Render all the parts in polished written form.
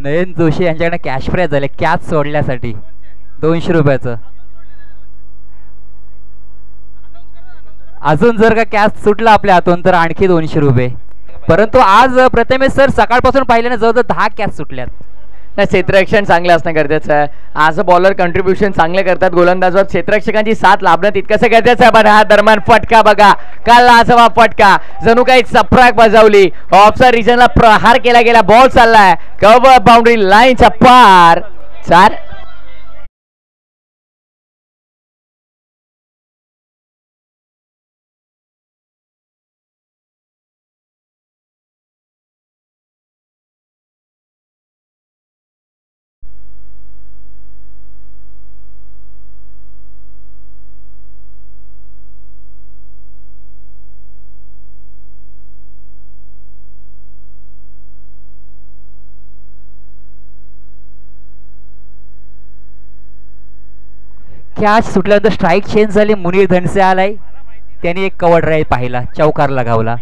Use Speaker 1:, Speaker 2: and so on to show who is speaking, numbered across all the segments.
Speaker 1: नयन जोशी यांच्याकडे cash price झाले catch सोडल्यासाठी 200 रुपयाचं. अजून जर का कॅच सुटला आपल्या हातून तर आणखी 200 रुपये. परंतु आज प्रथमेश सर सकाळपासून पाहिल्याने जवळजवळ 10 कॅच सुटल्यात.
Speaker 2: क्षेत्ररक्षण चांगलं असणं गरजेचं आहे. आज बॉलर कंट्रीब्युशन चांगले करतात, गोलंदाजवर क्षेत्ररक्षकांची साथ लाभणं तितकंसं गरजेचं आहे. पण हा दरम्यान फटका बघा, काल असा फटका जणू काही चपराक बजावली. ऑफसाइड रिजनला प्रहार केला गेला, बॉल चाललाय कव्हर बाउंड्री लाईनच्या पार. 4
Speaker 1: कॅच सुटल्यानंतर स्ट्राईक चेंज झाली. मुनीर धनसे आलाय, त्याने एक कव्हर ड्राईव्ह पाहिला, चौकार लगावला.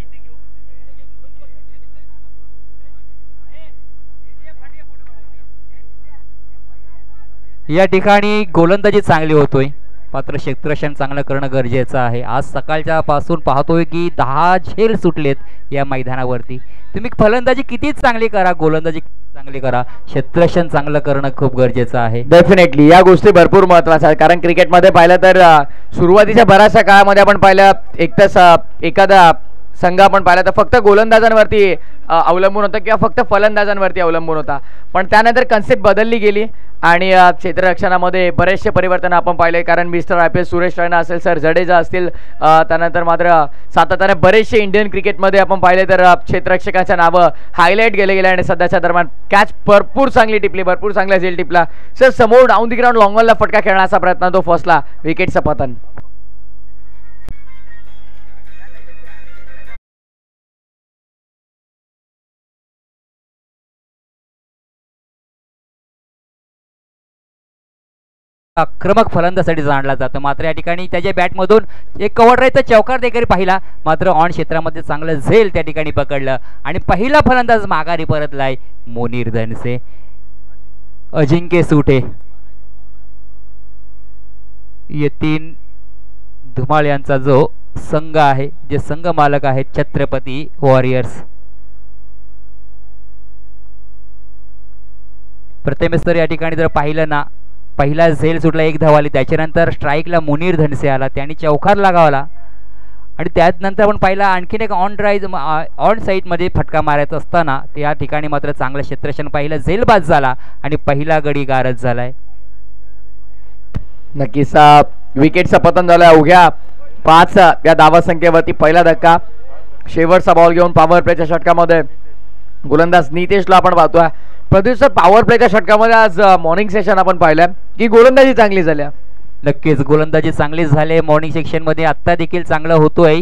Speaker 1: या ठिकाणी गोलंदाजी चांगली होतोय, मात्र क्षेत्ररक्षण चांगलं करणं गरजेचं आहे. आज सकाळच्या पासून पाहतोय की 10 झेल सुटलेत या मैदानावरती. तुम्ही फलंदाजी किती चांगली करा, गोलंदाजी चांगली करा, क्षेत्ररक्षण चांगलं करणं खूप गरजेचं आहे.
Speaker 2: डेफिनेटली या गोष्टी भरपूर महत्त्वाच्या आहेत. कारण क्रिकेटमध्ये पाहिलं तर सुरुवातीच्या बऱ्याचशा काळामध्ये आपण पाहिलं एखादा संघ आपण पाहिला तर फक्त गोलंदाजांवरती अवलंबून होता किंवा फक्त फलंदाजांवरती अवलंबून होता. पण त्यानंतर कन्सेप्ट बदलली गेली आणि क्षेत्ररक्षणामध्ये बरेचसे परिवर्तन आपण पाहिले. कारण मिस्टर IPS सुरेश रैना असेल, सर जडेजा असतील, त्यानंतर मात्र सातत्याने बरेचसे इंडियन क्रिकेटमध्ये आपण पाहिले तर क्षेत्ररक्षकांच्या नावं हायलाईट गेले आणि सध्याच्या दरम्यान कॅच भरपूर चांगली टिपली, भरपूर चांगला झेल टिपला. सर समोर डाऊन दी ग्राउंड लॉंगॉनला फटका खेळण्याचा प्रयत्न, तो फसला, विकेटचं पतन.
Speaker 1: आक्रमक फलंदासाठी जाणला जातो, मात्र या ठिकाणी त्याच्या बॅटमधून एक कव्हर ड्राईव्हचा चौकार देखील पाहिला, मात्र ऑन क्षेत्रामध्ये चांगलं झेल त्या ठिकाणी पकडलं आणि पहिला फलंदाज माघारी परतलाय मुनीर धनसे. अजिंक्य सुटे, यतीन धुमाळ यांचा जो संघ आहे, जे संघ मालक आहेत छत्रपती वॉरियर्स. प्रथमेश तर या ठिकाणी जर पाहिलं ना, पहिला झेल सुटला, 1 धाव आली, त्याच्यानंतर स्ट्राईकला मुनीर धनसे आला, त्याने चौकार लगावला आणि त्यानंतर आपण पाहिला आणखीन एक ऑन साईडमध्ये फटका मारायचा असताना त्या ठिकाणी मात्र चांगलं क्षेत्ररक्षण पाहिलं, झेल बाद झाला आणि पहिला गडी गारद झालाय.
Speaker 2: नक्कीच विकेटचं पतन झालं. अवघ्या 5 या धावसंख्येवरती पहिला धक्का. शेवटचा बॉल घेऊन पॉवर प्लेच्या षटकामध्ये गोलंदाज नितेशला आपण पाहतोय. प्रदीप सर, पॉवर प्लेच्या षटकामध्ये आज मॉर्निंग सेशन आपण पाहिलं की गोलंदाजी चांगली झाल्या.
Speaker 1: नक्कीच गोलंदाजी चांगली झाली मॉर्निंग सेक्शन मध्ये, आता देखील चांगलं होतोय.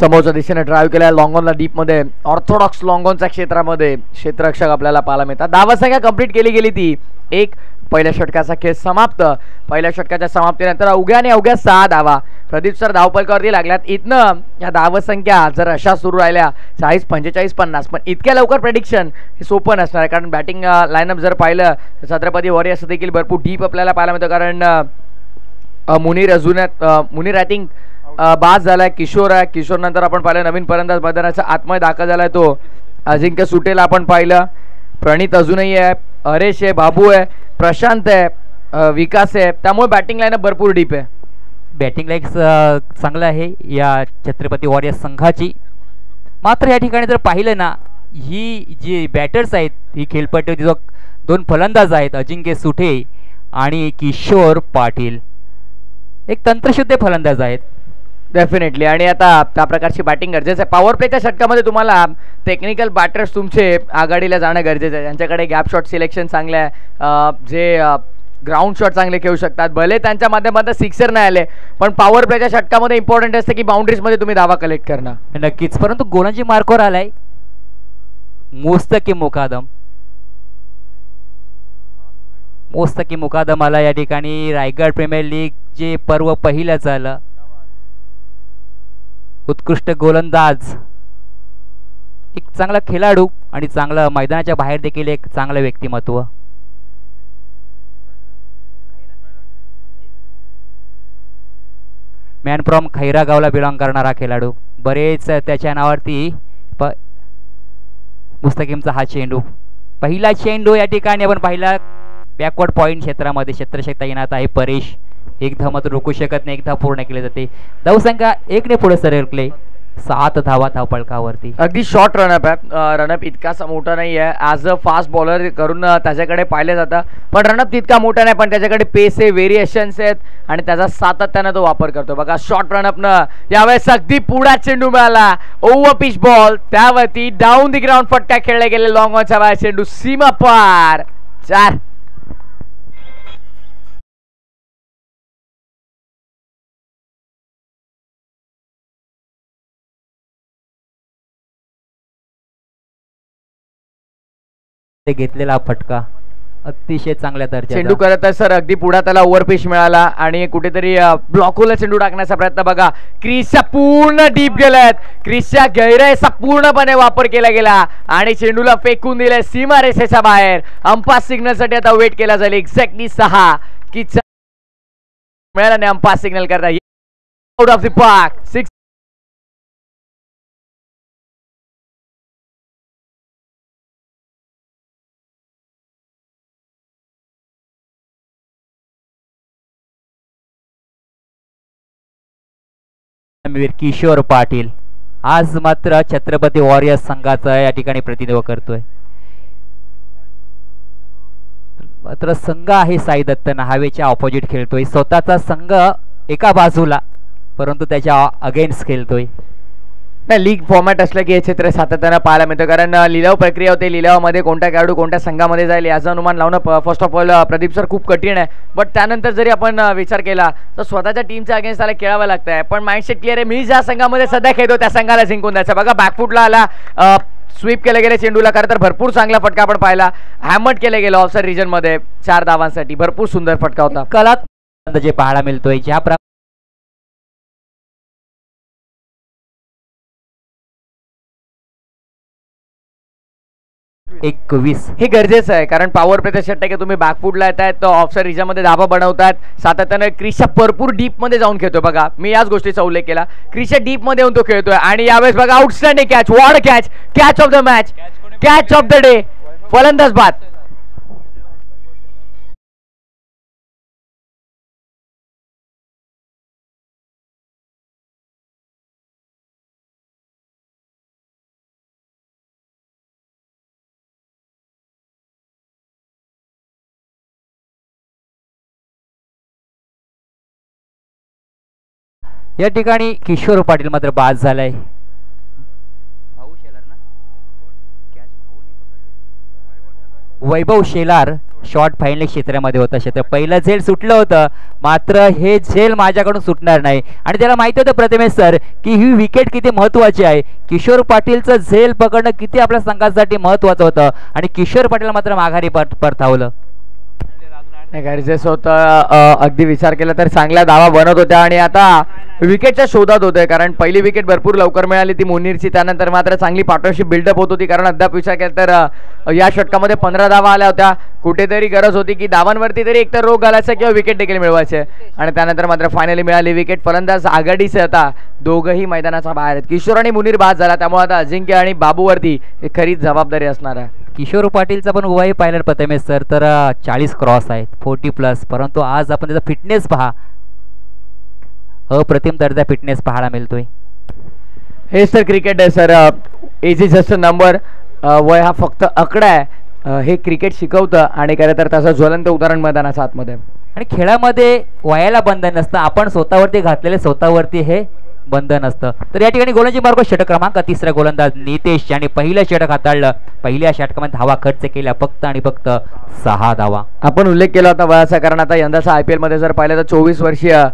Speaker 2: समोरच्या दिशेने ड्राईव्ह केला लॉंगॉनला डीप मध्ये, ऑर्थोडॉक्स लॉंगॉनच्या क्षेत्रामध्ये क्षेत्ररक्षक आपल्याला पाहायला मिळतात. धावसंख्या कंप्लीट केली गेली ती 1. पहिल्या षटकाचा खेळ समाप्त. पहिल्या षटकाच्या समाप्तीनंतर अवघ्या 6 धावा. प्रदीप सर धावफलकावरती लागल्यात. इथनं या धावसंख्या जर अशा सुरू राहिल्या 40, 45, 50, पण इतक्या लवकर प्रेडिक्शन हे सोपं नसणार आहे. कारण बॅटिंग लाईनअप जर पाहिलं तर छत्रपती वॉरियर्स देखील भरपूर डीप आपल्याला पाहायला मिळतं. कारण मुनीर आय थिंक बाद झालाय, किशोर आहे, किशोर नंतर आपण पाहिलं नवीन फलंदाज मैदानाचा आतमध्ये दाखल झालाय तो अजिंक्य सुटेला आपण पाहिलं. प्रणित अजूनही आहे, हरेश आहे, बाबू आहे, प्रशांत आहे, विकास आहे. त्यामुळे बॅटिंग लाईनअप भरपूर डीप आहे.
Speaker 1: बॅटिंग लाईन चांगलं आहे या छत्रपती वॉरियर्स संघाची. मात्र या ठिकाणी जर पाहिलं ना, ही जी बॅटर्स आहेत ही खेळपट्टी जो 2 फलंदाज आहेत अजिंक्य सुटे आणि किशोर पाटील, एक तंत्रशुद्ध फलंदाज आहेत.
Speaker 2: डेफिनेटली. आणि आता त्या प्रकारची बॅटिंग गरजेचं आहे. पॉवर प्लेच्या षटकामध्ये तुम्हाला टेक्निकल बॅटर्स तुमचे आघाडीला जाणं गरजेचं आहे. त्यांच्याकडे गॅप शॉट सिलेक्शन चांगलं आहे, जे ग्राउंड शॉट चांगले खेळू शकतात. भले त्यांच्या माध्यमातून सिक्सर नाही आले, पण पॉवर प्लेच्या षटकामध्ये इम्पॉर्टंट असतं की बाउंड्रीजमध्ये तुम्ही धावा कलेक्ट करणं.
Speaker 1: नक्कीच. परंतु गोलांची मार्कवर आलाय मोस्तकी मुकादम आला या ठिकाणी. रायगड प्रीमियर लीग जे पर्व पहिलं झालं, उत्कृष्ट गोलंदाज एक चांगला खेळाडू आणि चांगलं मैदानाच्या बाहेर देखील एक चांगलं व्यक्तिमत्व. मॅन फ्रॉम खैरा गावला बिलॉंग करणारा खेळाडू. बरेच त्याच्या नावावरती मुस्तकीमचा हा चेंडू, पहिला चेंडू या ठिकाणी आपण पाहिला बॅकवर्ड पॉईंट क्षेत्रामध्ये क्षेत्ररक्षक तैनात आहे परेश. एक धाव मात्र रोखू शकत नाही, एक धाव पूर्ण केली जाते. धावसंख्या 1 ने पुढे सरकले. 7 धावा धावपळकावरती.
Speaker 2: अगदी शॉर्ट रनअप आहे. रनअप इतकासा मोठा नाही आहे. ॲज अ फास्ट बॉलर करून त्याच्याकडे पाहिलं जातं, पण रनअप तितका मोठा नाही, पण त्याच्याकडे पेस आहे, व्हेरिएशन्स आहेत आणि त्याचा सातत्यानं तो वापर करतो. बघा शॉर्ट रनअपनं यावेळेस अगदी पुढा चेंडू मिळाला. ओव्हर पिच बॉल, त्यावरती डाऊन दी ग्राउंड फटका खेळले गेले. लॉंग ऑनच्या बाहेर चेंडू सीमा पार. 4.
Speaker 1: घेतलेला फटका अतिशय चांगल्या दर्जाचा.
Speaker 2: चेंडू करत सर अगदी पुढा त्याला ओव्हरपिच मिळाला आणि कुठेतरी ब्लॉकला चेंडू टाकण्याचा प्रयत्न. बघा क्रीजच्या पूर्ण डीप गेल्यात, क्रीजच्या गैराईचा पूर्णपणे वापर केला गेला आणि चेंडूला फेकून दिले सीमा रेषेच्या बाहेर. अंपायर सिग्नल साठी आता वेट केला जाईल. एक्झॅक्टली 6 की मिळाला नाही अंपायर सिग्नल करता. Out of the park. 6.
Speaker 1: Kishor Patil आज मात्र छत्रपती वॉरियर्स संघाचा या ठिकाणी प्रतिनिधित्व करतोय. मात्र संघ आहे साई दत्त नहावेच्या ऑपोजिट खेळतोय. स्वतःचा संघ एका बाजूला परंतु त्याच्या अगेन्स्ट खेळतोय.
Speaker 2: नाही, लीग फॉर्मॅट असलं की हे चित्र सातत्यानं पाहायला मिळतं, कारण लिलाव प्रक्रिया होते. लिलावामध्ये कोणता खेळाडू कोणत्या संघामध्ये जाईल याचं अनुमान लावणं first of all Pradeep sir खूप कठीण आहे. बट त्यानंतर जरी आपण विचार केला तर स्वतःच्या टीमच्या अगेन्स्ट त्याला खेळावं लागतं आहे. पण माइंडसेट क्लिअर आहे, मी ज्या संघामध्ये सध्या खेळतो त्या संघाला जिंकून द्यायचं. बघा बॅकफुटला आला, स्वीप केले गेले चेंडूला. खरं तर भरपूर चांगला फटका आपण पाहिला. हॅमट केले गेलं ऑफसाइड रिजन मध्ये 4 धावांसाठी. भरपूर सुंदर फटका होता.
Speaker 1: कलात्मक जे पाहायला मिळतोय ज्या 21
Speaker 2: हे गरजेचं आहे, कारण पॉवर प्ले 60% तुम्ही बॅकफुटला येत आहेत, ऑफसाइड रिजनमध्ये धाबा बनवतात. सातत्यानं क्रीजच्या भरपूर डीप मध्ये जाऊन खेळतोय. बघा मी याच गोष्टीचा उल्लेख केला, क्रीजच्या डीप मध्ये येऊन तो खेळतोय. आणि यावेळेस बघा outstanding catch, what catch, catch of the match, catch of the day, फलंदाज बाद.
Speaker 1: या ठिकाणी किशोर पाटील मात्र बाद झालाय. वैभव शेलार शॉट फायनल क्षेत्रामध्ये होता. क्षेत्र पहिलं झेल सुटलं होतं, मात्र हे झेल माझ्याकडून सुटणार नाही आणि त्याला माहिती होतं प्रथमेश सर की ही विकेट किती महत्वाची आहे. किशोर पाटीलचं झेल पकडणं किती आपल्या संघासाठी महत्वाचं होतं आणि किशोर पाटील मात्र माघारी परतावलं.
Speaker 2: गरजेचं होतं. अगदी विचार केला तर चांगल्या धावा बनत होत्या आणि आता विकेटच्या शोधात होते, कारण पहिली विकेट भरपूर लवकर मिळाली ती मुनीरची. त्यानंतर मात्र चांगली पार्टनरशिप बिल्डअप होत होती, कारण अद्याप विचार केला तर या षटकामध्ये 15 धावा आल्या होत्या. कुठेतरी गरज होती की धावांवरती तरी एकतर रोग घालायचा किंवा विकेट देखील मिळवायचे आणि त्यानंतर मात्र फायनली मिळाली विकेट. फलंदाज आघाडीचे आता दोघंही मैदानाच्या बाहेर आहेत. किशोर आणि मुनीर बाद झाला, त्यामुळे आता अजिंक्य आणि बाबूवरती खरीच जबाबदारी असणार आहे.
Speaker 1: किशोर पाटीलचा पण वय पाहिलं प्रथमेश सर तर 40 क्रॉस आहेत, 40+, परंतु आज आपण त्याचा फिटनेस पहा, अप्रतिम दर्जा फिटनेस पाहायला मिळतोय.
Speaker 2: हेच तर क्रिकेट आहे sir. Age is just a number. वय हा फक्त आकडा आहे. हे क्रिकेट शिकवतं आणि खरं तर त्याचं ज्वलंत उदाहरण मैदानाच्या आतमध्ये.
Speaker 1: आणि खेळामध्ये वयाला बंधन नसतं, आपण स्वतःवरती घातलेले स्वतःवरती हे बंधन असतं. तर या ठिकाणी गोलंदाजी मार्ग षटक क्रमांक 3 गोलंदाज नितेश यांनी पहिलं षटक हाताळलं. पहिल्या षटकामध्ये धावा खर्च केल्या फक्त आणि फक्त 6 धावा.
Speaker 2: आपण उल्लेख केला होता वयाचा, कारण आता यंदाचा IPL मध्ये जर पाहिलं तर 24 वर्षीय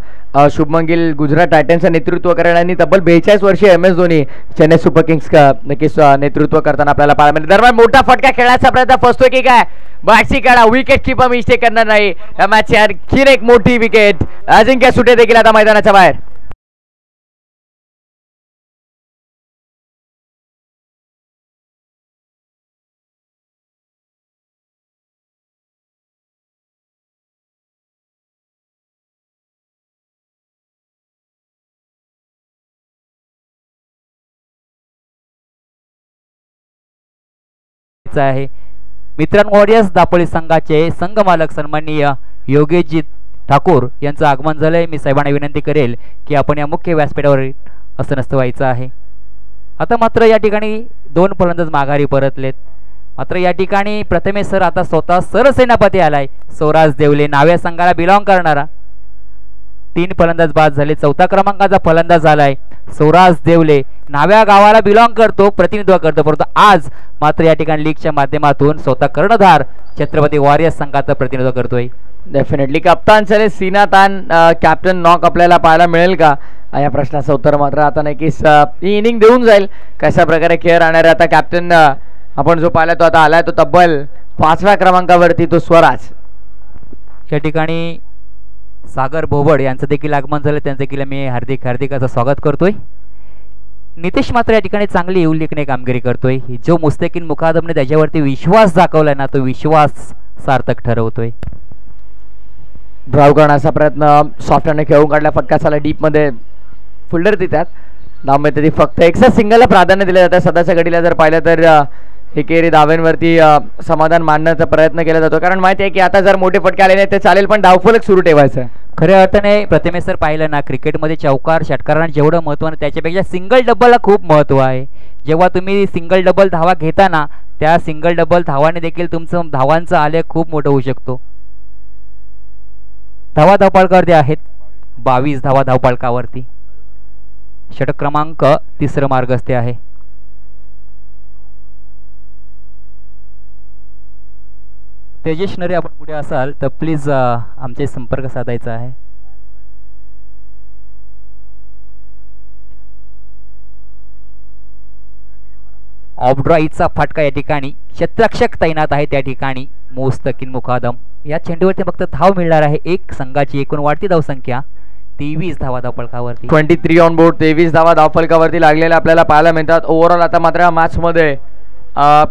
Speaker 2: शुभमन गिल गुजरात टायटन्सचं नेतृत्व करेल आणि तब्बल 42 वर्षीय MS Dhoni Chennai super Kings नक्कीच नेतृत्व करताना आपल्याला पाहायला मिळेल. दरम्यान मोठा फटका खेळण्याचा प्रयत्न फसतोय की काय, बाटशी काढा, विकेट किपर मिस्टेक करणार नाही. या मॅचची आणखी एक मोठी विकेट. अजिंक्य सुटे देखील आता मैदानाच्या बाहेर.
Speaker 1: आहे. मित्रांनो, वॉरियर्स दापोली संघाचे संघमालक सन्माननीय योगेशजी ठाकूर यांचं आगमन झालंय. मी साहेबांना विनंती करेल की आपण या मुख्य व्यासपीठावर असं नसतं व्हायचं आहे. आता मात्र या ठिकाणी 2 फलंदाज माघारी परतलेत. मात्र या ठिकाणी प्रथमेश सर आता स्वतः सरसेनापती आलाय. स्वराज देवले नाव्या संघाला बिलॉंग करणारा. 3 फलंदाज बाद झाले. 4थ्या क्रमांकाचा फलंदाज आलाय स्वराज देवले. नाव्या गावाला बिलॉंग करतो, प्रतिनिधित्व करतो, परंतु आज मात्र या ठिकाणी लीगच्या माध्यमातून स्वतः कर्णधार छत्रपती वॉरियर्स संघाचं प्रतिनिधित्व करतोय.
Speaker 2: डेफिनेटली कप्तान चले सीना तान कॅप्टन नॉक आपल्याला पाहायला मिळेल का या प्रश्नाचं उत्तर मात्र आता नक्कीच ही इनिंग देऊन जाईल. कशा प्रकारे खेळ राहणार आता कॅप्टन आपण जो पाहिला तो आता आलाय तो तब्बल 5व्या क्रमांकावरती तो स्वराज.
Speaker 1: या ठिकाणी सागर भोबड यांचं देखील आगमन झालं. त्यांचं देखील मी हार्दिक हार्दिक असं स्वागत करतोय. नितेश मात्र या ठिकाणी चांगली उल्लेखनीय कामगिरी करतोय. जो मुस्तकीन मुकादमने त्याच्यावरती विश्वास दाखवलाय ना, तो विश्वास सार्थक ठरवतोय.
Speaker 2: ड्राईव्ह करण्याचा प्रयत्न सॉफ्टने खेळून काढला. फटका झाला डीप मध्ये फुल्डर देतात. धावमध्ये फक्त एकच सिंगलला प्राधान्य दिलं जातं. सध्याच्या घडीला जर पाहिलं तर एकेरी धाव्यांवरती समाधान मांडण्याचा प्रयत्न केला जातो, कारण माहिती आहे की आता जर मोठे फटके आले नाही ते चालेल, पण धावफलक सुरू ठेवायचं.
Speaker 1: खऱ्या अर्थाने प्रथमेश सर पाहिलं ना, क्रिकेटमध्ये चौकार षटकारांना जेवढं महत्त्व आहे त्याच्यापेक्षा सिंगल डबलला खूप महत्त्व आहे. जेव्हा तुम्ही सिंगल डबल धावा घेता ना, त्या सिंगल डबल धावाने देखील तुमचं धावांचं आलेख खूप मोठं होऊ शकतो. धावा धावपाळकावरती आहेत 22 धावा धावपाळकावरती. षटक क्रमांक 3 मार्गस्थे आहे. तेजस नरे आपण पुढे असाल तर प्लीज आमचे संपर्क साधायचा आहे. ऑफड्राईचा फटका या ठिकाणी क्षेत्ररक्षक तैनात आहे. त्या ठिकाणी मुस्तकीन मुकादम. या चेंडूवरती फक्त धाव मिळणार आहे 1. संघाची एकूण वाढती धावसंख्या 23 धावा धावफलकावरती.
Speaker 2: 23 ऑन बोर्ड. 23 धावा धावफलकावरती लागलेल्या आपल्याला पाहायला मिळतात. ओव्हरऑल आता मात्र मॅच मध्ये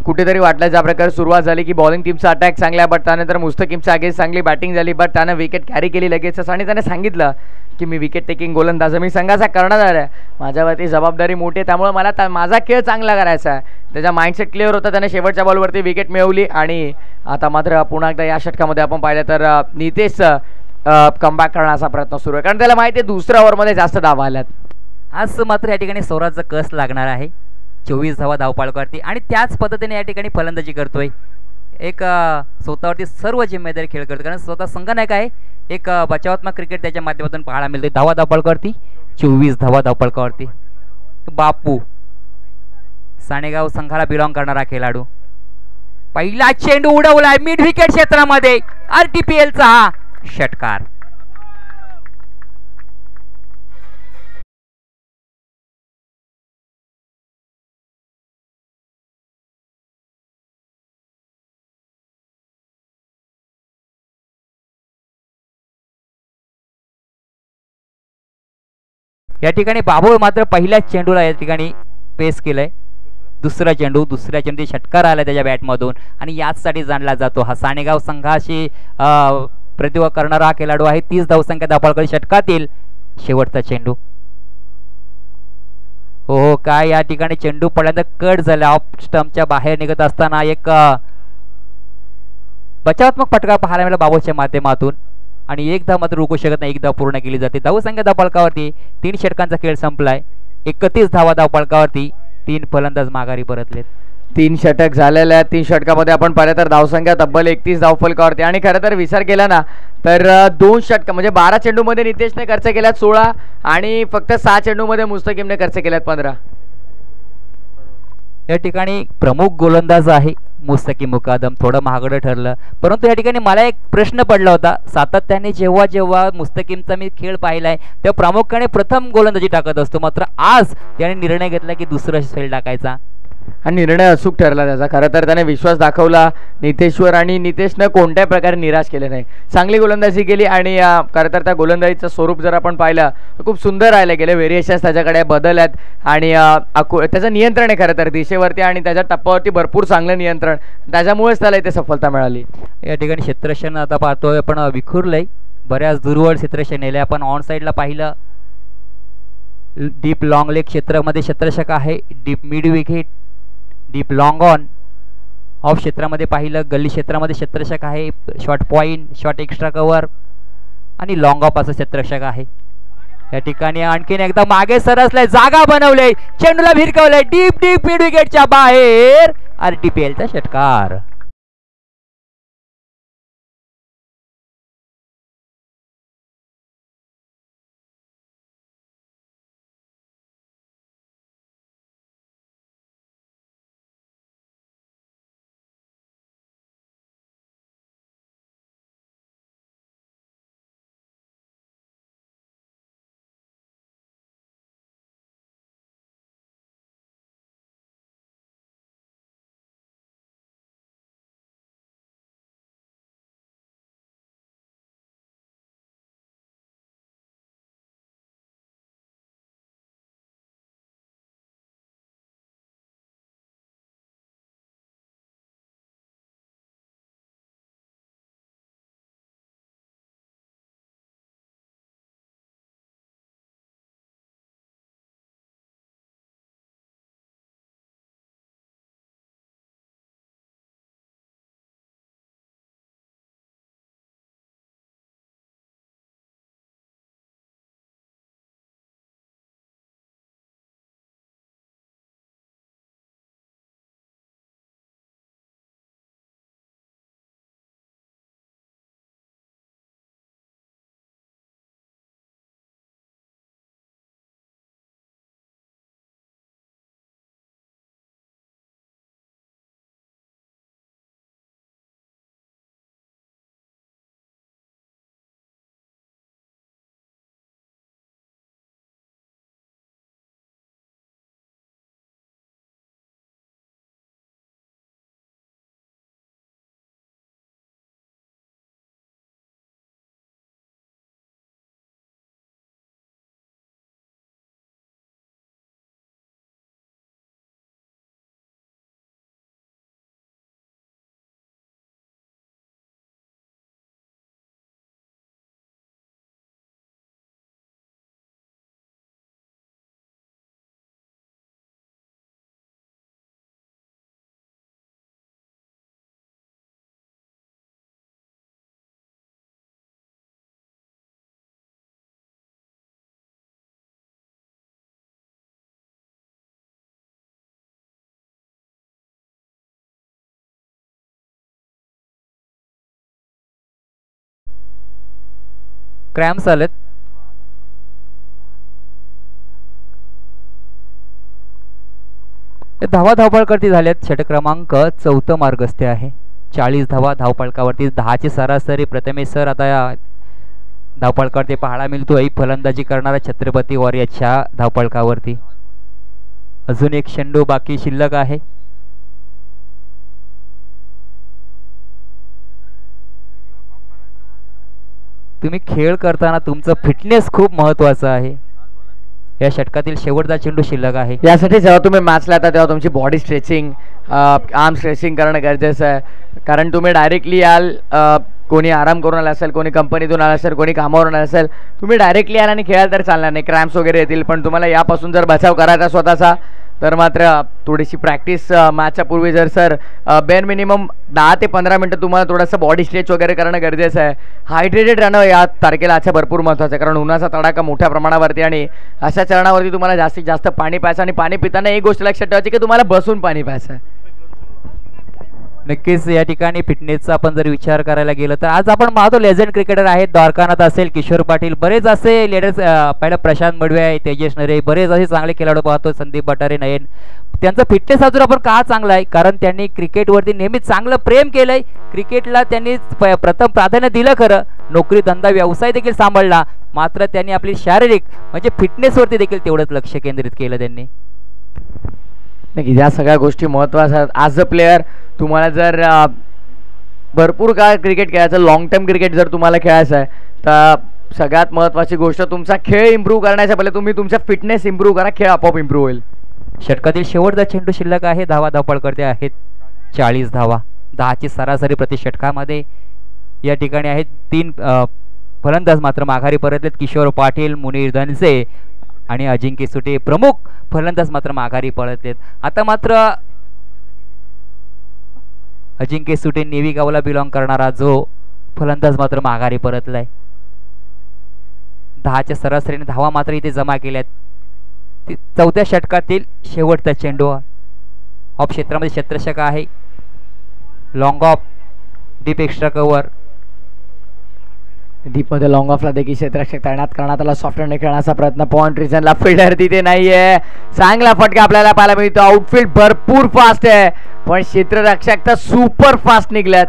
Speaker 2: कुठेतरी वाटलं ज्या प्रकारे सुरुवात झाली की बॉलिंग टीमचा अटॅक चांगला, बट त्यानंतर मुस्तकीमच्या अगेन्स्ट चांगली बॅटिंग झाली, बट त्यानं विकेट कॅरी केली लगेचच. आणि त्याने सांगितलं की मी विकेट टेकिंग गोलंदाज, मी संघाचा कर्णधार आहे, माझ्यावरती जबाबदारी मोठी आहे, त्यामुळे मला माझा खेळ चांगला करायचा आहे. त्याचा माइंडसेट क्लिअर होता. त्याने शेवटच्या बॉलवरती विकेट मिळवली. आणि आता मात्र पुन्हा एकदा या षटकामध्ये आपण पाहिलं तर नितेश कमबॅक करण्याचा प्रयत्न सुरू आहे, कारण त्याला माहिती आहे दुसऱ्या ओव्हरमध्ये जास्त धावा आल्यात.
Speaker 1: आज मात्र या ठिकाणी स्वराजचा कस लागणार आहे. 24 धावा धावपाळकावरती आणि त्याच पद्धतीने या ठिकाणी फलंदाजी करतोय. एक स्वतःवरती सर्व जिम्मेदारी खेळ करतो, कारण स्वतः संघनायक आहे. एक बचावात्मक क्रिकेट त्याच्या माध्यमातून पाहायला मिळते. धावा धावपाळकावरती 24 धावा धावपाळकावरती. बापू साणेगाव संघाला बिलॉंग करणारा खेळाडू. पहिला चेंडू उडवलाय मिड विकेट क्षेत्रामध्ये. RTPLचा हा षटकार. या ठिकाणी बाबू मात्र पहिल्याच चेंडूला या ठिकाणी पेस केलंय. दुसरा चेंडू षटकार आला त्याच्या बॅटमधून आणि याचसाठी जाणला जातो. हा साणेगाव संघाशी प्रतिभा करणारा हा खेळाडू आहे. 30 धावसंख्या धावपाळकावरील षटकातील शेवटचा चेंडू. हो काय या ठिकाणी चेंडू पडल्यानंतर कट झाला. ऑफ स्टंपच्या बाहेर निघत असताना एक बचावात्मक फटका पाहायला मिळाला बाबूच्या माध्यमातून. आणि 1 धाव मात्र रोखू शकत नाही. 1 धाव पूर्ण केली जाते. धावसंख्या धावपाळकावरती 3 षटकांचा खेळ संपलाय. 31 धावा धावपाळकावरती. 3 फलंदाज माघारी परतलेत.
Speaker 2: 3 षटक झालेल्या आहेत. 3 षटकामध्ये आपण पाहिलं तर धावसंख्या तब्बल 31 धावफलकावरती. आणि खरं तर विचार केला ना तर 2 षटक म्हणजे 12 चेंडूमध्ये नितेशने खर्च केल्यात 16 आणि फक्त 6 चेंडूमध्ये मुस्तकीमने खर्च केल्यात 15.
Speaker 1: या ठिकाणी प्रमुख गोलंदाज आहे मुस्तकीम मुकादम. थोडं महागडं ठरलं, परंतु या ठिकाणी मला एक प्रश्न पडला होता. सातत्याने जेव्हा मुस्तकीमचा मी खेळ पाहिलाय तेव्हा प्रामुख्याने प्रथम गोलंदाजी टाकत असतो, मात्र आज त्याने निर्णय घेतला की दुसरा फेल टाकायचा
Speaker 2: आणि निर्णय अचूक ठरला त्याचा. खरं तर त्याने विश्वास दाखवला नितेशवर आणि नितेशनं कोणत्याही प्रकारे निराश केले नाही. चांगली गोलंदाजी केली आणि खरं तर त्या गोलंदाजीचं स्वरूप जर आपण पाहिलं तर खूप सुंदर राहिलं गेले. व्हेरिएशन्स त्याच्याकडे बदल आहेत आणि त्याचं नियंत्रण आहे खरं तर दिशेवरती आणि त्याच्या टप्प्यावरती भरपूर चांगलं नियंत्रण, त्याच्यामुळेच त्याला इथे सफलता मिळाली.
Speaker 1: या ठिकाणी क्षेत्ररक्षण आता पाहतोय आपण विखुरलंय. बऱ्याच दूरवर क्षेत्ररक्षण नेले. आपण ऑन साईडला पाहिलं डीप लॉंग लेग क्षेत्रामध्ये क्षेत्ररक्षक आहे. Deep mid wicket, deep long on off क्षेत्रामध्ये पाहिलं, गल्ली क्षेत्रामध्ये क्षेत्ररक्षक आहे, short point, short extra cover आणि लॉंग ऑफ असं क्षेत्ररक्षक आहे. या ठिकाणी आणखीन एकदा मागे सरसलाय, जागा बनवलंय, चेंडूला भिरकवलंय, डीप डीप मिड विकेटच्या बाहेर, RTPLचा षटकार. क्रॅम्स आलेत. धावा धावपळकरती झाल्यात. षटक क्रमांक 4 मार्गस्थे आहे. 40 धावा धावपळकावरती, 10ची सरासरी. प्रथमेश सर आता धावपळकावरती पाहायला मिळतोय फलंदाजी करणारा छत्रपती वॉरियर्सच्या धावपळकावरती. अजून एक चेंडू बाकी शिल्लक आहे. तुम्ही खेळ करताना तुमचं फिटनेस खूप महत्वाचं आहे. या षटकातील शेवटचा चेंडू शिल्लक आहे.
Speaker 2: यासाठी जेव्हा तुम्ही मॅचला येता तेव्हा तुमची बॉडी स्ट्रेचिंग, आर्म स्ट्रेचिंग करणं गरजेचं आहे. कारण तुम्ही डायरेक्टली याल, कोणी आराम करून आला असेल, कोणी कंपनीतून आला असेल, कोणी कामावरून आला असेल, तुम्ही डायरेक्टली याल आणि खेळाल तर चालणार नाही, क्रॅम्प्स वगैरे येतील. पण तुम्हाला यापासून जर बचाव करायचा स्वतःचा तर मात्र थोडीशी प्रॅक्टिस मॅचच्या पूर्वी जर सर बेअर मिनिमम 10 ते 15 मिनटं तुम्हाला थोडंसं बॉडी स्ट्रेच वगैरे करणं गरजेचं आहे. हायड्रेटेड राहणं या तारखेला आजच्या भरपूर महत्त्वाचं आहे. कारण उन्हाचा तडाखा मोठ्या प्रमाणावरती आणि अशा चरणावरती तुम्हाला जास्तीत जास्त पाणी प्यायचं. आणि पाणी पिताना एक गोष्ट लक्षात ठेवायची की तुम्हाला बसून पाणी प्यायचं आहे.
Speaker 1: नक्कीच या ठिकाणी फिटनेसचा आपण जर विचार करायला गेलं तर आज आपण पाहतो लेजंड क्रिकेटर आहेत. द्वारकानाथ असेल, किशोर पाटील, बरेच असे लेडर्स, पहिला प्रशांत मडवे आहे, तेजस नरे, बरेच असे चांगले खेळाडू पाहतो, संदीप बटारे, नयन. त्यांचा फिटनेस अजून आपण का चांगला आहे? कारण त्यांनी क्रिकेटवरती नेहमी चांगलं प्रेम केलंय. क्रिकेटला त्यांनी प्रथम प्राधान्य दिलं खरं, नोकरी धंदा व्यवसाय देखील सांभाळला, मात्र त्यांनी आपली शारीरिक म्हणजे फिटनेसवरती देखील तेवढंच लक्ष केंद्रित केलं त्यांनी.
Speaker 2: या सगळ्या गोष्टी महत्त्वाच्या. ॲज अ प्लेयर तुम्हाला जर भरपूर काळ क्रिकेट खेळायचं, लॉंग टर्म क्रिकेट जर तुम्हाला खेळायचं आहे तर सगळ्यात महत्त्वाची गोष्ट तुमचा खेळ इम्प्रूव्ह करण्याच्या पहिले तुम्ही तुमचा फिटनेस इम्प्रूव्ह करा. खेळ आपोआप इम्प्रूव्ह होईल.
Speaker 1: षटकातील शेवटचा चेंडू शिल्लक आहे. धावा धावपळकर्ते आहेत 40 धावा, 10ची सरासरी प्रति षटकामध्ये. या ठिकाणी आहेत 3 फलंदाज मात्र माघारी परतलेत. किशोर पाटील, मुनीर धनसे आणि अजिंक्य सुटे प्रमुख फलंदाज मात्र माघारी परतलेत. आता मात्र अजिंक्य सुटे नेव्ही गावला बिलॉंग करणारा जो फलंदाज मात्र माघारी परतलाय. 10च्या सरासरीने धावा मात्र इथे जमा केल्यात. चौथ्या षटकातील शेवटचा चेंडू ऑफ क्षेत्रामध्ये क्षेत्ररक्षक आहे. Long of deep extra cover.
Speaker 2: Deep मध्ये लॉंग ऑफला देखील क्षेत्ररक्षक तैनात करण्यात आला. सॉफ्टवेअरने खेळण्याचा प्रयत्न पॉइंट रिजनला फिल्डर तिथे नाहीये. चांगला फटका आपल्याला पाहायला मिळतो. आउटफील्ड भरपूर फास्ट आहे पण क्षेत्ररक्षक तर सुपर फास्ट निघल्यात.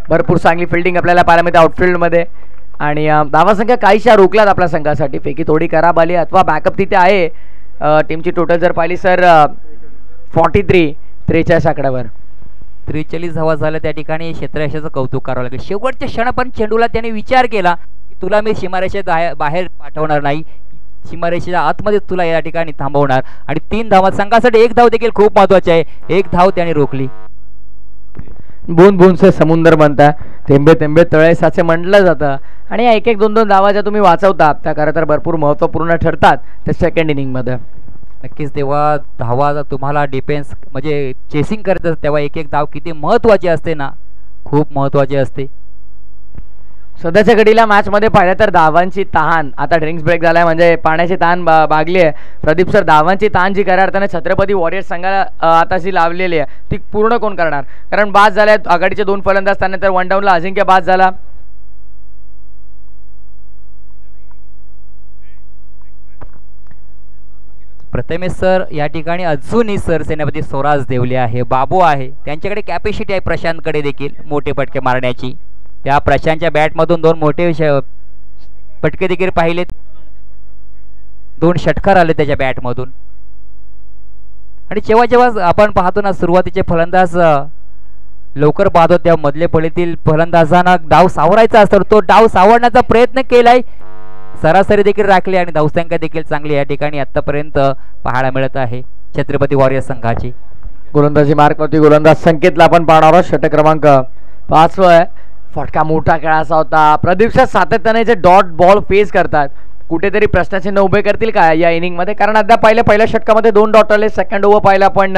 Speaker 2: भरपूर चांगली फिल्डिंग आपल्याला पाहायला मिळते आउटफील्ड मध्ये आणि धावासंख्या काहीशा रोखल्यात आपल्या संघासाठी. पैकी थोडी खराब आली अथवा बॅकअप तिथे आहे. टीमची टोटल जर पाहिली सर 43 आकड्यावर
Speaker 1: 43 धावा झाल्या. त्या ठिकाणी क्षेत्ररक्षकाचं कौतुक करावं लागेल. शेवटच्या क्षणापर्यंत चेंडूला त्याने विचार केला की तुला मी सीमारेषेच्या बाहेर पाठवणार नाही, सीमारेषेच्या आतमध्ये तुला या ठिकाणी थांबवणार. आणि 3 धावा संघासाठी 1 धाव देखील खूप महत्वाची आहे. 1 धाव त्याने रोखली.
Speaker 2: बूंद बूंद से समुंदर बनता, थेंबे थेंबे तळे साचे म्हटलं जातं आणि या 1-1 2-2 धावा ज्या तुम्ही वाचवता त्या खरं तर भरपूर महत्त्वपूर्ण ठरतात त्या सेकंड इनिंगमध्ये.
Speaker 1: नक्कीच तेव्हा धावा तुम्हाला डिफेन्स म्हणजे चेसिंग करत असते तेव्हा 1-1 धाव किती महत्वाची असते ना, खूप महत्वाची असते.
Speaker 2: सध्याच्या घडीला मॅच मध्ये पाहिलं तर धावांची तहान, आता ड्रिंक्स ब्रेक झालाय म्हणजे पाण्याची तहान भागली आहे. प्रदीप सर, धावांची तहान जी खऱ्या अर्थाने छत्रपती वॉरियर्स संघाला आता जी लावलेली आहे ती पूर्ण कोण करणार? कारण बाद झाल्या आघाडीचे 2 फलंदाज, त्यानंतर 1 डाऊनला अजिंक्य बाद झाला.
Speaker 1: प्रथमेश सर या ठिकाणी अजूनही सरसेनापती स्वराज देवले आहे, बाबू आहे, त्यांच्याकडे कॅपॅसिटी आहे प्रशांतकडे देखील मोठे फटके मारण्याची. त्या प्रशांतच्या बॅटमधून 2 मोठे फटके देखील पाहिलेत. 2 षटकार आले त्याच्या बॅटमधून. आणि जेव्हा जेव्हा आपण पाहतो ना सुरुवातीचे फलंदाज लवकर पाहतो त्या मधले फळीतील फलंदाजांना डाव सावरायचा असतो, तो डाव सावरण्याचा प्रयत्न केलाय, सरासरी देखील राखली आणि धावसंख्या देखील चांगली या ठिकाणी आतापर्यंत पाहायला मिळत आहे छत्रपती वॉरियर्स संघाची.
Speaker 2: गोलंदाजी मार्कवरती गोलंदाज संकेतला आपण पाहणार आहोत. षटक क्रमांक 5 आहे. फटका मोठा खेळाचा होता. प्रदीप सर सातत्याने जे डॉट बॉल फेस करतात कुठेतरी प्रश्नचिन्ह उभे करतील का या इनिंग मध्ये? कारण अद्याप पहिल्या षटकामध्ये 2 डॉट आले, सेकंड ओव्हर पाहिला पण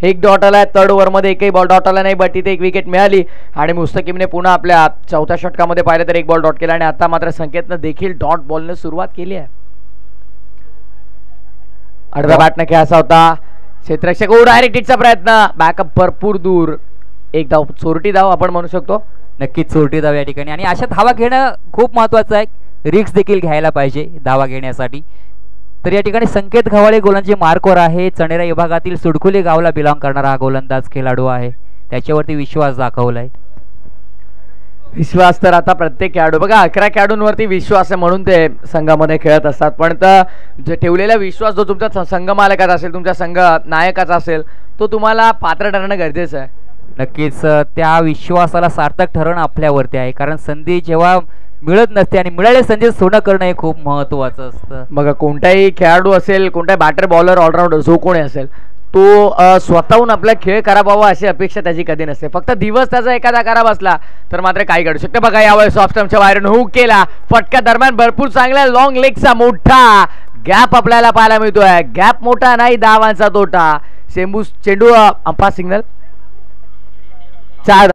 Speaker 2: 1 डॉट आला, थर्ड ओव्हर मध्ये एकही बॉल डॉट आला नाही, बट तिथे 1 विकेट मिळाली आणि मुस्तकीमने पुन्हा आपल्या चौथ्या षटकामध्ये पाहिलं तर 1 बॉल डॉट केला आणि आता मात्र संकेतनं देखील डॉट बॉलने सुरुवात केली आहे. आडव्या बॅटने खेळायचा होता. क्षेत्ररक्षक डायरेक्ट हिटचा प्रयत्न, बॅकअप भरपूर दूर, 1 धाव, चोरटी धाव आपण म्हणू शकतो.
Speaker 1: नक्कीच चोरटी धाव या ठिकाणी. आणि अशा धावा घेणं खूप महत्वाचं आहे, रिक्स देखील घ्यायला पाहिजे धावा घेण्यासाठी. तर या ठिकाणी संकेत गव्हाळे गोलंदाजी मार्कवर आहे. चणेरा विभागातील सुडकुली गावला बिलॉंग करणारा हा गोलंदाज खेळाडू आहे, त्याच्यावरती विश्वास दाखवलाय.
Speaker 2: विश्वास तर आता प्रत्येक खेळाडू बघा 11 खेळाडूंवरती विश्वास आहे म्हणून ते संघामध्ये खेळत असतात, पण जे ठेवलेला विश्वास जो तुमच्या संघ मालकाचा असेल, तुमच्या संघ नायकाचा असेल, तो तुम्हाला पात्र ठरणं गरजेचं आहे.
Speaker 1: नक्कीच त्या विश्वासाला सार्थक ठरणं आपल्यावरती आहे, कारण संधी जेव्हा मिळत नसते आणि मिळालेल्या संधी सोनं करणं हे खूप महत्वाचं असतं.
Speaker 2: बघा कोणताही खेळाडू असेल, कोणताही बॅटर बॉलर ऑलराऊंडर जो कोणी असेल तो स्वतःहून आपला खेळ खराब व्हावा अशी अपेक्षा त्याची कधी नसते. फक्त दिवस त्याचा एखादा खराब असला तर मात्र काही घडू शकते. बघा यावेळेस ऑफ स्टंपच्या बाहेरून हुक केला, फटका दरम्यान भरपूर चांगला लॉंग लेगचा मोठा गॅप आपल्याला पाहायला मिळतोय. गॅप मोठा नाही, धावांचा तोटा. चेंडू अंपायर सिग्नल 4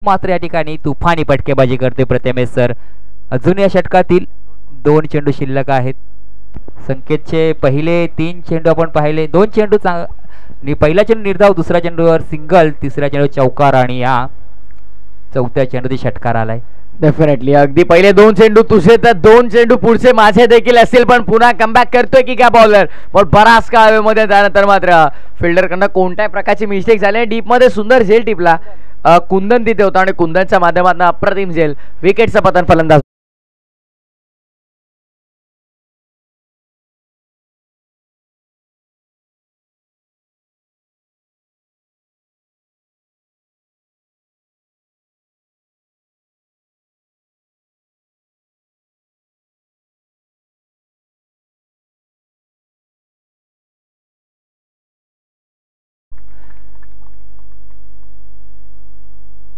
Speaker 1: मात्र या ठिकाणी तुफानी फटकेबाजी करते प्रथमेश सर. अजून या षटकातील 2 चेंडू शिल्लक आहेत. संकेतचे पहिले 3 चेंडू आपण पाहिले, 2 चेंडू पहिला चेंडू निर्धाव, दुसऱ्या चेंडूवर सिंगल, तिसऱ्या चेंडू चौकार आणि या चौथ्या चेंडू षटकार आलाय.
Speaker 2: डेफिनेटली अगदी पहिले 2 चेंडू तुझे तर 2 चेंडू पुढचे माझे देखील असतील, पण पुन्हा कमबॅक करतोय की काय बॉलर. पण बराच काळ हवेमध्ये त्यानंतर मात्र फिल्डरकडनं कोणत्याही प्रकारची मिस्टेक झाली. डीप मध्ये सुंदर झेल टिपला, कुंदन तिथे होता आणि कुंदनच्या माध्यमातून अप्रतिम झेल, विकेटचं पतन फलंदाज.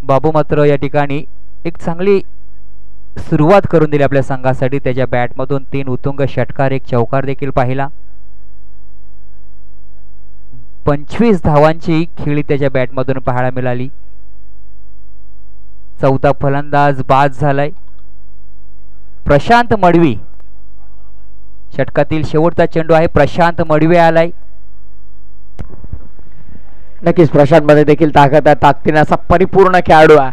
Speaker 1: बाबू मात्र या ठिकाणी एक चांगली सुरुवात करून दिली आपल्या संघासाठी. त्याच्या बॅटमधून 3 उत्तुंग षटकार, 1 चौकार देखील पाहिला. 25 धावांची खेळी त्याच्या बॅटमधून पाहायला मिळाली. चौथा फलंदाज बाद झालाय प्रशांत मडवी. षटकातील शेवटचा चेंडू आहे, प्रशांत मडवी आलाय.
Speaker 2: नक्कीच प्रशांत मध्ये देखील ताकद आहे, ताकदीने असा परिपूर्ण खेळाडू आहे.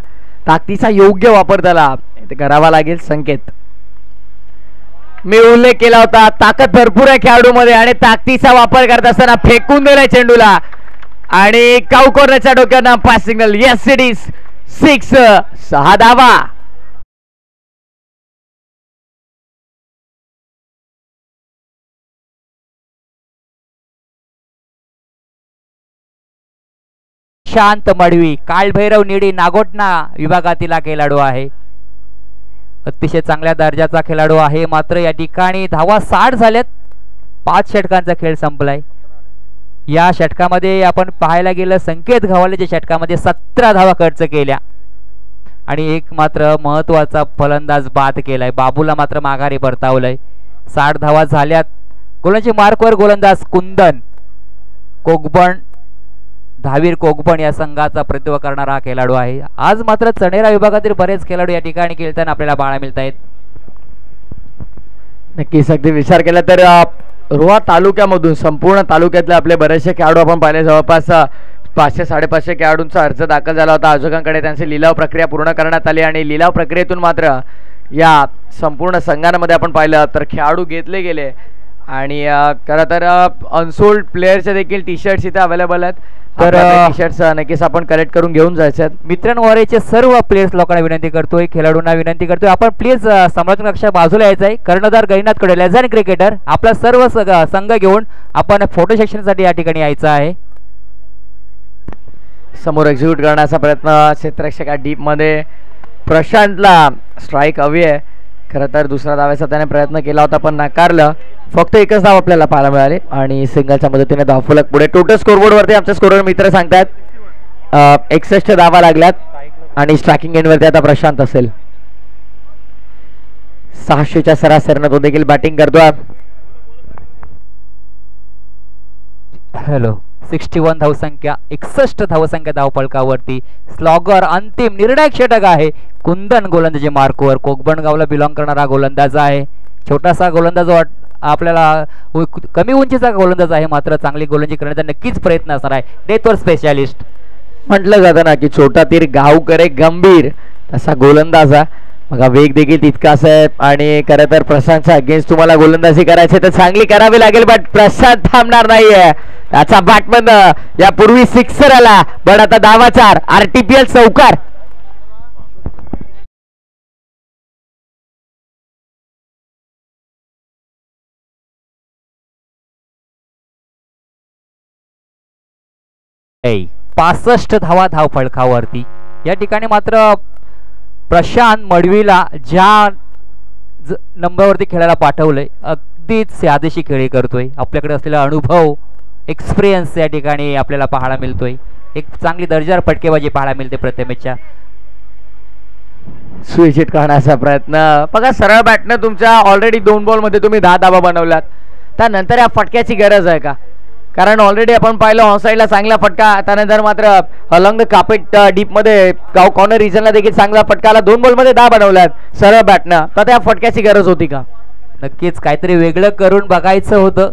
Speaker 2: ताकदीचा योग्य वापर त्याला करावा लागेल. संकेत, मी उल्लेख केला होता, ताकद भरपूर आहे खेळाडू मध्ये आणि ताकदीचा वापर करत असताना फेकून दिलाय चेंडूला आणि काऊ कॉर्नरच्या डोक्यानं पास सिग्नल. येस इट इज 6, 6 धावा.
Speaker 1: शांत मडवी काळभैरव निडी नागोटना विभागातील खेळाडू आहे. अतिशय चांगल्या दर्जाचा खेळाडू आहे. मात्र या ठिकाणी धावा 60 झाल्यात. 5 षटकांचा खेळ संपलाय. या षटकामध्ये आपण पाहायला गेलं संकेत घवालेच्या षटकामध्ये 17 धावा खर्च केल्या आणि एक मात्र महत्वाचा फलंदाज बाद केलाय. बाबूला मात्र माघारी परतावलंय. 60 धावा झाल्यात. गोलंदाजी मार्कवर गोलंदाज कुंदन कोकबण, धावीर कोकबण या संघाचा प्रतिनिधित्व करणारा हा खेळाडू आहे. आज मात्र चणेरा विभागातील बरेच खेळाडू या ठिकाणी खेळताना आपल्याला पाहायला मिळत आहेत.
Speaker 2: नक्कीच अगदी विचार केला तर रोहा तालुक्यामधून संपूर्ण तालुक्यातले आपले बरेचसे खेळाडू आपण पाहिले. जवळपास 500-550 खेळाडूंचा अर्ज दाखल झाला होता. आयोजकांकडे त्यांची लिलाव प्रक्रिया पूर्ण करण्यात आली आणि लिलाव प्रक्रियेतून मात्र या संपूर्ण संघांमध्ये आपण पाहिलं तर खेळाडू घेतले गेले आणि खरं तर अनसोल्ड प्लेयरचे देखील टी शर्ट्स इथे अवेलेबल आहेत. तर टी शर्ट्स नक्कीच आपण कलेक्ट करून घेऊन जायचे आहेत.
Speaker 1: मित्रांवरचे सर्व प्लेयर्स लोकांना विनंती करतोय, खेळाडूंना विनंती करतोय, आपण प्लीज सम्राट कक्षा बाजूला यायचं आहे. कर्णधार गैनाथ कडे लेझन क्रिकेटर आपला सर्व संघ घेऊन आपण फोटो सेक्शन साठी या ठिकाणी यायचं आहे.
Speaker 2: समोर एक्झिक्यूट करण्याचा प्रयत्न क्षेत्ररक्षक डीप मध्ये प्रशांतला स्ट्राईक हवी आहे. खरं तर दुसरा धावायचा त्याने प्रयत्न केला होता पण नाकारलं. फक्त एकच धाव आपल्याला पाहायला मिळाली आणि सिंगलच्या मदतीने धावफलक पुढे. टोटल स्कोरबोर्ड वरती आमचे स्कोरर मित्र सांगतात 61 धावा लागल्यात आणि स्ट्रायकिंग एंड वरती आता प्रशांत असेल. 600च्या सरासरीने तो देखील बॅटिंग करतोय.
Speaker 1: हॅलो 61 धावसंख्या, 61 धावसंख्या धावफलकावरती. स्लॉगर अंतिम निर्णायक षटक आहे. कुंदन गोलंदाजी मार्कवर, कोकबण गावला बिलॉंग करणारा गोलंदाज आहे. छोटासा गोलंदाज आपल्याला कमी उंचीचा गोलंदाज आहे मात्र चांगली गोलंदाजी करण्याचा नक्कीच प्रयत्न असणार आहे. डेथवर स्पेशालिस्ट
Speaker 2: म्हटलं जातं ना की छोटा तीर घाव करे गंभीर, तसा गोलंदाज आहे. मग वेग देखील तितकाच आहे आणि खरं तर प्रशांतच्या अगेन्स्ट तुम्हाला गोलंदाजी करायची तर चांगली करावी लागेल. बट प्रशांत थांबणार नाहीये. त्याचा बॅटमधनं यापूर्वी सिक्सर आला पण आता धावा 4. आरटीपीएल चौकार.
Speaker 1: ए 65 धावा धावफलकावरती. या ठिकाणी मात्र प्रशांत मडवीला ज्या नंबरवरती खेळायला पाठवलंय अगदीच साधेशी खेळी करतोय. आपल्याकडे असलेला अनुभव एक्सपिरियन्स या ठिकाणी आपल्याला पाहायला मिळतोय. एक चांगली दर्जादार फटकेबाजी पाहायला मिळते प्रथमेशच्या.
Speaker 2: स्विच करण्याचा प्रयत्न बघा सरळ बॅटनं तुमच्या ऑलरेडी 2 बॉल मध्ये तुम्ही 10 धावा बनवल्यात. त्यानंतर या फटक्याची गरज आहे का? कारण ऑलरेडी आपण पाहिलं ऑनसाईडला चांगला फटका, त्यानंतर मात्र अलंग कापेट डीप मध्ये गाव कॉर्नर रिजनला देखील चांगला फटका आला. 2 बॉलमध्ये 10 बनवल्यात सरळ बॅटनं, तर त्या फटक्याची गरज होती का?
Speaker 1: नक्कीच काहीतरी वेगळं करून बघायचं होतं.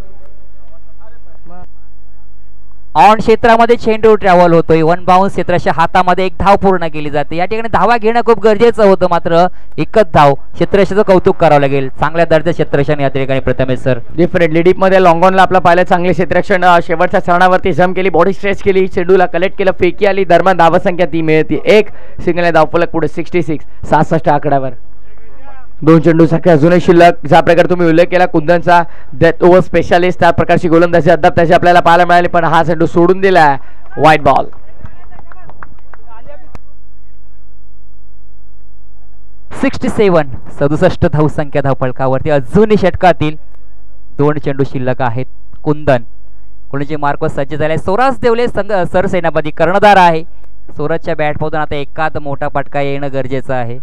Speaker 1: ऑन क्षेत्रामध्ये चेंडू ट्रॅव्हल होतोय, वन बाउन्स क्षेत्राच्या हातामध्ये एक धाव पूर्ण केली जाते. या ठिकाणी धावा घेणं खूप गरजेचं होतं, मात्र एकच धाव क्षेत्ररक्षाचं कौतुक करावं लागेल. चांगल्या दर्जा क्षेत्ररक्षण या ठिकाणी प्रथमेश सर.
Speaker 2: डिफरेंटली डीप मध्ये लॉंगॉनला आपलं पाहिलं चांगले क्षेत्ररक्षण, शेवटच्या चरणावरती जम्प केली, बॉडी स्ट्रेच केली, चेंडूला कलेक्ट केलं, फेकी आली, दरम्यान धावसंख्या ती मिळते 1. सिंगल धावफलक पुढे 66 66 आकड्यावर. 2 चेंडू संख्या अजूनही शिल्लक. ज्या प्रकारे तुम्ही उल्लेख केला कुंदनचा डेथ ओव्हर स्पेशालिस्ट, त्या प्रकारची गोलंदाजी अद्याप त्याची आपल्याला पाहायला मिळाली, पण हा चेंडू सोडून दिला. White ball.
Speaker 1: 67 धावसंख्या धावफलकावरती. अजूनही षटकातील 2 चेंडू शिल्लक आहेत. कुंदनचे मार्क सज्ज झाले. सोरास देवले सरसेनापती कर्णधार आहे. सोरासच्या बॅटमधून आता एकाद मोठा फटका येणं गरजेचं आहे.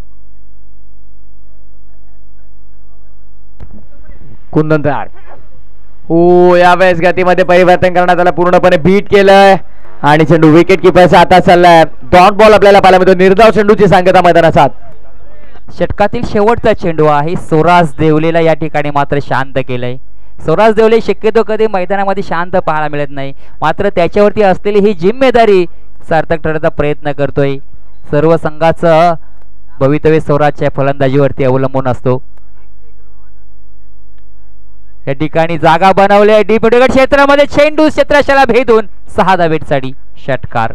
Speaker 2: कुंदन तयार. हो, यावेळेस गतीमध्ये परिवर्तन करण्यात आलं, पूर्णपणे बीट केलंय आणि चेंडू विकेट किपरचा आता चाललाय. डॉट बॉल आपल्याला पाहायला मिळतो. निर्धाव चेंडूची सांगता मैदानात.
Speaker 1: षटकातील शेवटचा चेंडू आहे. सोरास देवलेला या ठिकाणी मात्र शांत केलंय. सोरास देवले शक्यतो कधी मैदानामध्ये शांत पाहायला मिळत नाही, मात्र त्याच्यावरती असलेली ही जिम्मेदारी सार्थक ठरण्याचा प्रयत्न करतोय. सर्व संघाचं भवितव्य सोरासच्या फलंदाजीवरती अवलंबून असतो. या ठिकाणी जागा बनवली आहे डीप मिडविकेट क्षेत्रामध्ये. चेंडू क्षेत्ररक्षणाला भेदून 6 धावेसाठी षटकार.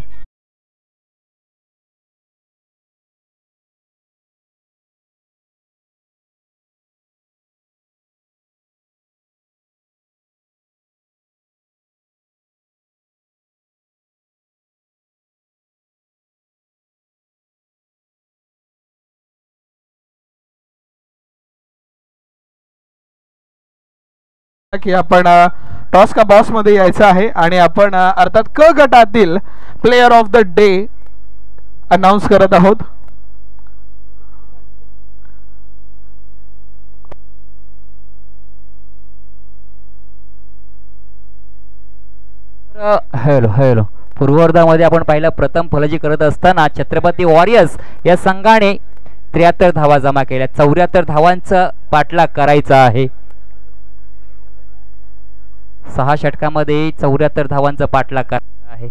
Speaker 3: की आपण टॉस का बॉस मध्ये यायचं आहे आणि आपण अर्थात क गटातील player of the day announce करत आहोत.
Speaker 1: हॅलो पूर्वार्धामध्ये आपण पाहिलं प्रथम फलंदाजी करत असताना छत्रपती वॉरियर्स या संघाने 73 धावा जमा केल्या. 74 धावांचा पाठलाग करायचा आहे. 6 षटकामध्ये 74 धावांचा पाठलाग करायचा आहे.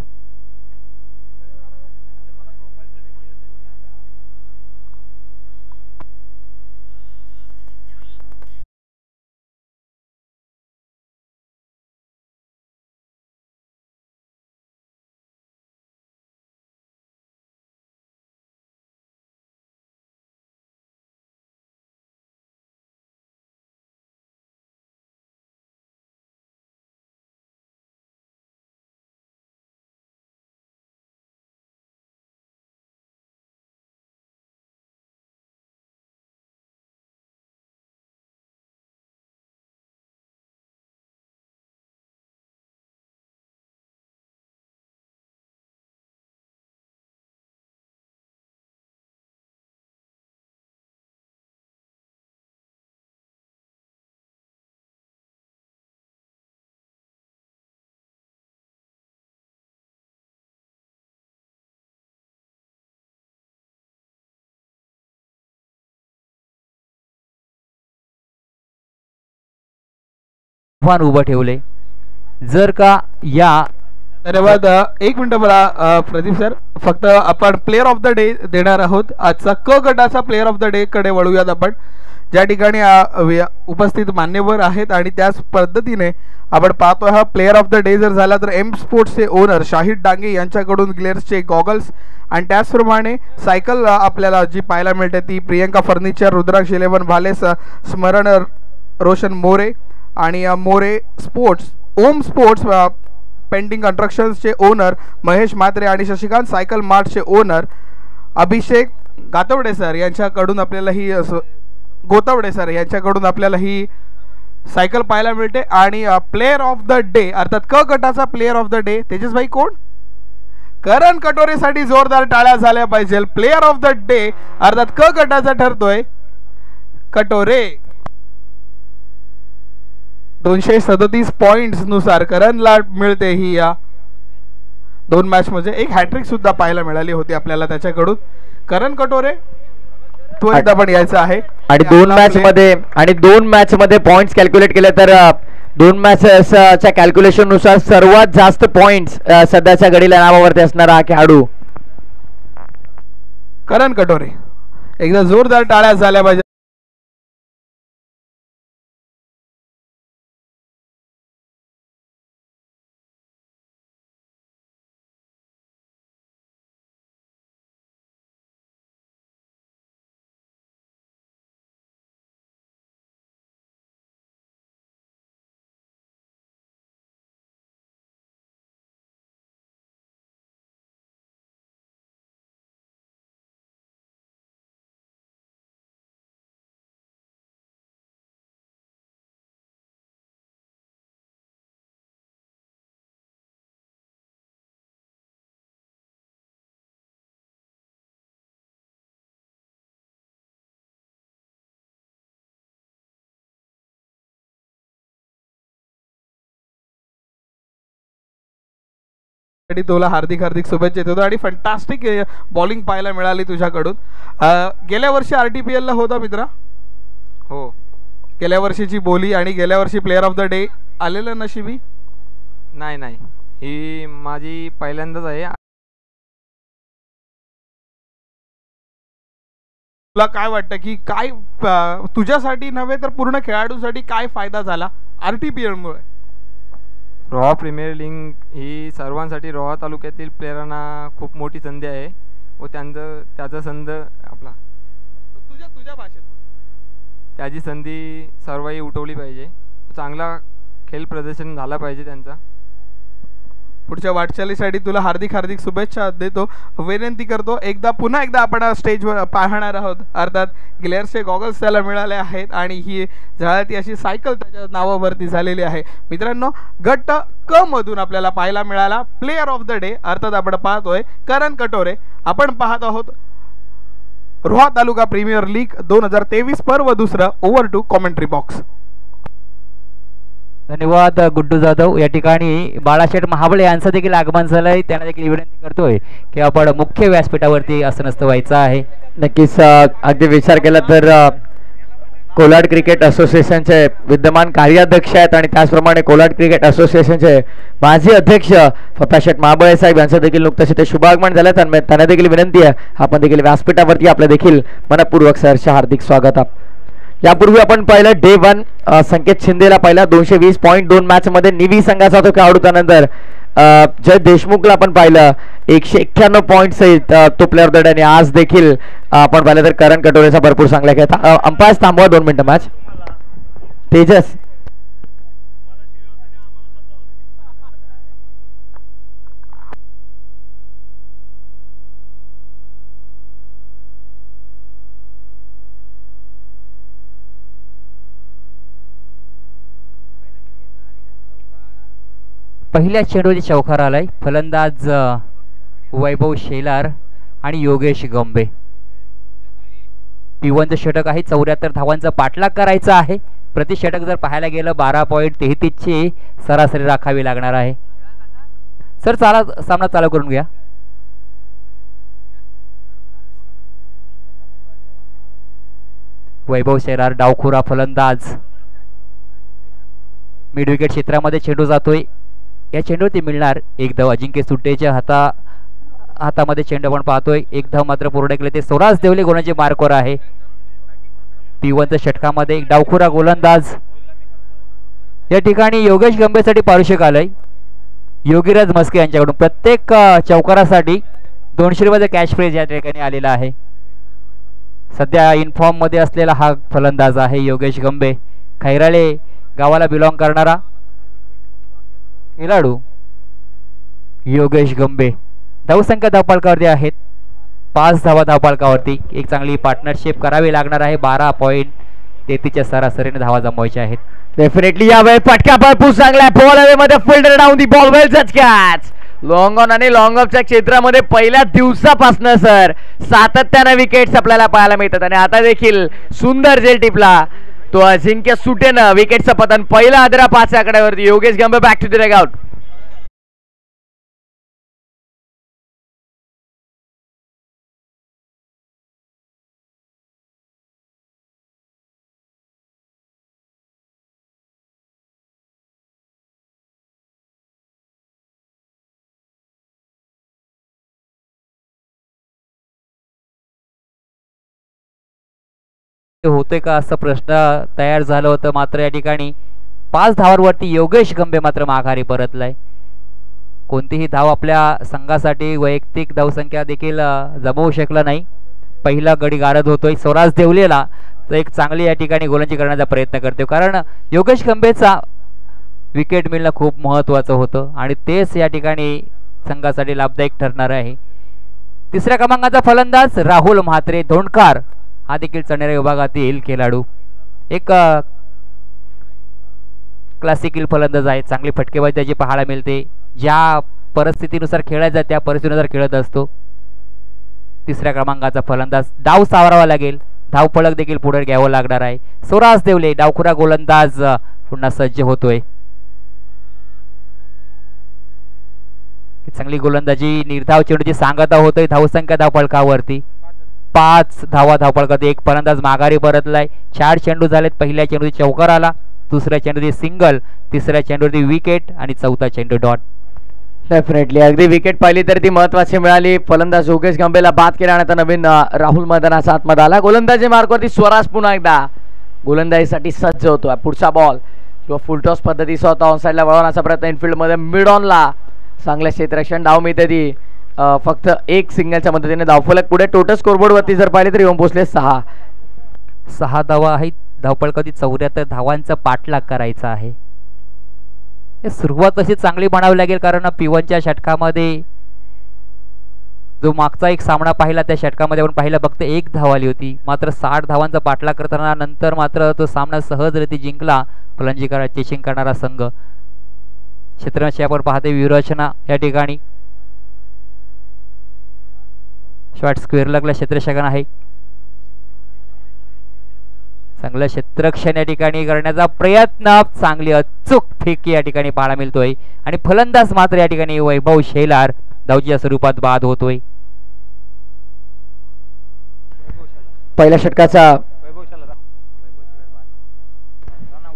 Speaker 1: उभं ठेवले. जर का या
Speaker 3: धन्यवाद. एक मिनिट मला प्रदीप सर, फक्त आपण प्लेयर ऑफ द डे देणार आहोत. आजचा क गटाचा प्लेयर ऑफ द डे कडे वळूयात आपण. ज्या ठिकाणी उपस्थित मान्यवर आहेत आणि त्याच पद्धतीने आपण पाहतोय हा प्लेयर ऑफ द डे जर झाला तर एम स्पोर्ट्सचे ओनर शाहिद डांगे यांच्याकडून ग्लेअर्सचे गॉगल्स आणि त्याचप्रमाणे सायकल आपल्याला जी पाहायला मिळते ती प्रियंका फर्निचर, रुद्राक्ष 11 भाले, स्मरण रोशन मोरे आणि More sports, Om sports painting कन्स्ट्रक्शन्सचे ओनर महेश म्हात्रे आणि शशिकांत सायकल मार्टचे ओनर अभिषेक गातवडे सर यांच्याकडून आपल्याला ही गोतावडे सर यांच्याकडून आपल्याला ही सायकल पाहायला मिळते. आणि प्लेयर ऑफ द डे अर्थात क गटाचा player of the day Tejas भाई कोण? करण कटोरेसाठी जोरदार टाळ्या झाल्या पाहिजे. प्लेयर ऑफ द डे अर्थात क गटाचा ठरतोय कटोरे. 237 पॉइंट्स नुसार करणला मिळते ही या 2 मॅच मध्ये. एक हॅट्रिक सुद्धा पाहायला मिळाली होती आपल्याला त्याच्याकडून. करण कटोरे त्वरित आपण यायचं आहे.
Speaker 2: आणि 2 मॅच मध्ये पॉइंट्स कॅल्क्युलेट केले तर 2 मॅचच्या कॅल्क्युलेशन नुसार सर्वात जास्त पॉइंट्स सध्याच्या घडीला नावावरती असणारा हा खेळाडू
Speaker 3: करण कटोरे. एकदा जोरदार टाळ्या झाल्या पाहिजे. तुला हार्दिक शुभेच्छा देतो. आणि फंटास्टिक बॉलिंग पाहायला मिळाली तुझ्याकडून. गेल्या वर्षी RTPL ला होता मित्रा.
Speaker 4: हो,
Speaker 3: गेल्या वर्षीची बोली आणि गेल्या वर्षी प्लेअर ऑफ द डे आलेलं नशिबी.
Speaker 4: नाही, ही माझी पहिल्यांदाच आहे.
Speaker 3: तुला काय वाटतं की काय तुझ्यासाठी नव्हे तर पूर्ण खेळाडूसाठी काय फायदा झाला RTPL मुळे?
Speaker 4: रोहा प्रीमियर लीग ही सर्वांसाठी रोहा तालुक्यातील प्लेयरांना खूप मोठी संधी आहे व त्याचा संध आपला
Speaker 3: तुझ्या भाषेत
Speaker 4: त्याची संधी सर्वही उठवली पाहिजे. चांगला खेळ प्रदर्शन झाला पाहिजे त्यांचा.
Speaker 3: पुढच्या वाटचालीसाठी तुला हार्दिक शुभेच्छा देतो. विनंती करतो पुन्हा एकदा आपण स्टेजवर पाहणार आहोत. अर्थात ग्लेअरचे गॉगल्स त्याला मिळाले आहेत आणि ही झळाळती अशी सायकल त्याच्या नावावरती झालेली आहे. मित्रांनो, गट क मधून आपल्याला पाहायला मिळाला प्लेअर ऑफ द डे. अर्थात आपण पाहतोय करण कटोरे. आपण पाहत आहोत रोहा तालुका प्रीमियर लीग 2023 पर्व 2. Over to commentary box.
Speaker 1: धन्यवाद गुड्डू जाधव. या ठिकाणी बाळाशेठ महाबळे यांचं देखील आगमन झालंय. त्यांना देखील विनंती करतोय की आपण मुख्य व्यासपीठावरती आसनस्थ व्हायचं आहे.
Speaker 2: नक्कीच अगदी विचार केला तर कोलाड क्रिकेट असोसिएशनचे विद्यमान कार्याध्यक्ष आहेत आणि त्याचप्रमाणे कोलाड क्रिकेट असोसिएशनचे माजी अध्यक्ष पप्पाशेठ महाबळे साहेब यांचं देखील नुकतंच इथे शुभागमन झालं. त्यांना देखील विनंती आहे आपण देखील व्यासपीठावरती आपलं देखील मनपूर्वक सहर्ष हार्दिक स्वागत. यापूर्वी आपण पाहिलं डे 1 संकेत शिंदेला पाहिला 220 पॉईंट 2 मॅच मध्ये निवी संघाचा तो खेळाडू. त्यानंतर जय देशमुखला आपण पाहिलं 191 पॉईंट सहित तो प्लेअर द डे. आणि आज देखील आपण पाहिलं तर करण कटोरेचा भरपूर चांगला खेळ. अंपायर्स थांबवा 2 मिनिटं मॅच. तेजस
Speaker 1: पहिल्या चेंडूची चौकार आलाय. फलंदाज वैभव शेलार आणि योगेश गंबे. P1 षटक आहे. 74 धावांचा पाठलाग करायचा आहे. प्रति षटक जर पाहायला गेलं 12.33 ची सरासरी राखावी लागणार आहे. सर सामना चालू करून घ्या. वैभव शेलार डावखुरा फलंदाज. मिड विकेट क्षेत्रामध्ये चेंडू जातोय. या चेंडूवरती मिळणार एक धाव. अजिंक्य सुट्टेच्या हातामध्ये चेंडू आपण पाहतोय. एक धाव मात्र पूर्ण केले ते स्वराज देवले गोलांचे मार्कवर आहे. P1 षटकामध्ये एक डावखुरा गोलंदाज. या ठिकाणी योगेश गंभेसाठी पारितोषिक आलंय योगीराज मस्के यांच्याकडून. प्रत्येक चौकारासाठी 200 रुपयाचा कॅश प्राइज या ठिकाणी आलेला आहे. सध्या इनफॉर्म मध्ये असलेला हा फलंदाज आहे योगेश गंबे. खैराळे गावाला बिलॉंग करणारा खेळाडू योगेश गंबे. धावसंख्या धावपालकावरती आहेत 5 धावा धावपालकावरती. एक चांगली पार्टनरशिप करावी लागणार आहे. 12.33 सरासरीने धावा जमवायच्या आहेत.
Speaker 2: डेफिनेटली यावेळी फटका भरपूर चांगला. बॉल हवे मध्ये फिल्डर डाऊन दी बॉल वेल जज कॅच. लॉंग ऑन आणि लॉंग ऑफच्या क्षेत्रामध्ये पहिल्या दिवसापासून सर सातत्याने विकेट्स आपल्याला पाहायला मिळतात आणि आता देखील सुंदर झेल टिपला. तो अजिंक्य सुटेनं विकेटचं पतन. पहिला आदरा 5 आकड्यावरती. Yogesh Gambhe back to the dugout.
Speaker 1: होतोय का असं प्रश्न तयार झालं होतं, मात्र या ठिकाणी 5 धावांवरती योगेश गंभे मात्र माघारी परतलाय. कोणतीही धाव आपल्या संघासाठी वैयक्तिक धावसंख्या देखील जमवू शकला नाही. पहिला गडी गारद होतोय. स्वराज देवलेला तर एक चांगली या ठिकाणी गोलंदाजी करण्याचा प्रयत्न करतोय, कारण योगेश गंभेचा विकेट मिळणं खूप महत्त्वाचं होतं आणि तेच या ठिकाणी संघासाठी लाभदायक ठरणार आहे. तिसऱ्या क्रमांकाचा फलंदाज राहुल म्हात्रे धोंडकार हा देखील चढणाऱ्या विभागातील खेळाडू. एक क्लासिकल फलंदाज आहे. चांगली फटकेबाजी त्याची पाहायला मिळते. ज्या परिस्थितीनुसार खेळायचा त्या परिस्थितीनुसार खेळत असतो. तिसऱ्या क्रमांकाचा फलंदाज. डाव सावरावा लागेल. धावफलक देखील पुढे घ्यावं लागणार आहे. स्वराज देवले डावखुरा गोलंदाज पुन्हा सज्ज होतोय. चांगली गोलंदाजी निर्धाव चेंडूची सांगता होतोय. धावसंख्या धावफलकावरती 5 धावा धावफलकात. एक फलंदाज माघारी परतलाय. 4 चेंडू झालेत. पहिल्या चेंडूची चौकार आला, दुसऱ्या चेंडूची सिंगल, तिसऱ्या चेंडूची विकेट आणि चौथा चेंडू डॉट.
Speaker 2: डेफिनेटली अगदी विकेट पाहिली तर ती महत्वाची मिळाली. फलंदाज योगेश गंभेला बाद केल्यानंतर नवीन राहुल मैदानाचा आतमध्ये आला. गोलंदाजी मार्गावरती स्वराज पुन्हा एकदा गोलंदाजीसाठी सज्ज होतो. पुढचा बॉल किंवा फुलटॉस पद्धतीचा होता. ऑन साईडला वळवण्याचा प्रयत्न. इनफिल्डमध्ये मिड ऑनला चांगल्या क्षेत्ररक्षण. धाव मिळते ती फक्त एक सिंगलच्या मदतीने. धावफलक पुढे टोटल स्कोरबोर्ड वरती जर पाहिले तर येऊन पोहोचले 6
Speaker 1: धावा आहेत. धावफलकावरती 74 धावांचा पाठलाग करायचा आहे. सुरुवात अशी चांगली म्हणावी लागेल, कारण P1च्या षटकामध्ये जो मागचा एक सामना पाहिला त्या षटकामध्ये आपण पाहिला फक्त 1 धाव आली होती. मात्र 60 धावांचा पाठलाग करताना नंतर मात्र तो सामना सहजरीती जिंकला फलंदाजी चेसिंग करणारा संघ. क्षेत्ररक्षण आपण पाहते व्यूहरचना या ठिकाणी. शॉर्ट स्क्वेअर लागला क्षेत्ररक्षण आहे. चांगलं क्षेत्ररक्षण या ठिकाणी करण्याचा प्रयत्न. चांगली अचूक फेकी या ठिकाणी पाहायला मिळतोय आणि फलंदाज मात्र या ठिकाणी वैभव शेलार धावच्या स्वरूपात बाद होतोय.
Speaker 2: पहिल्या षटकाचा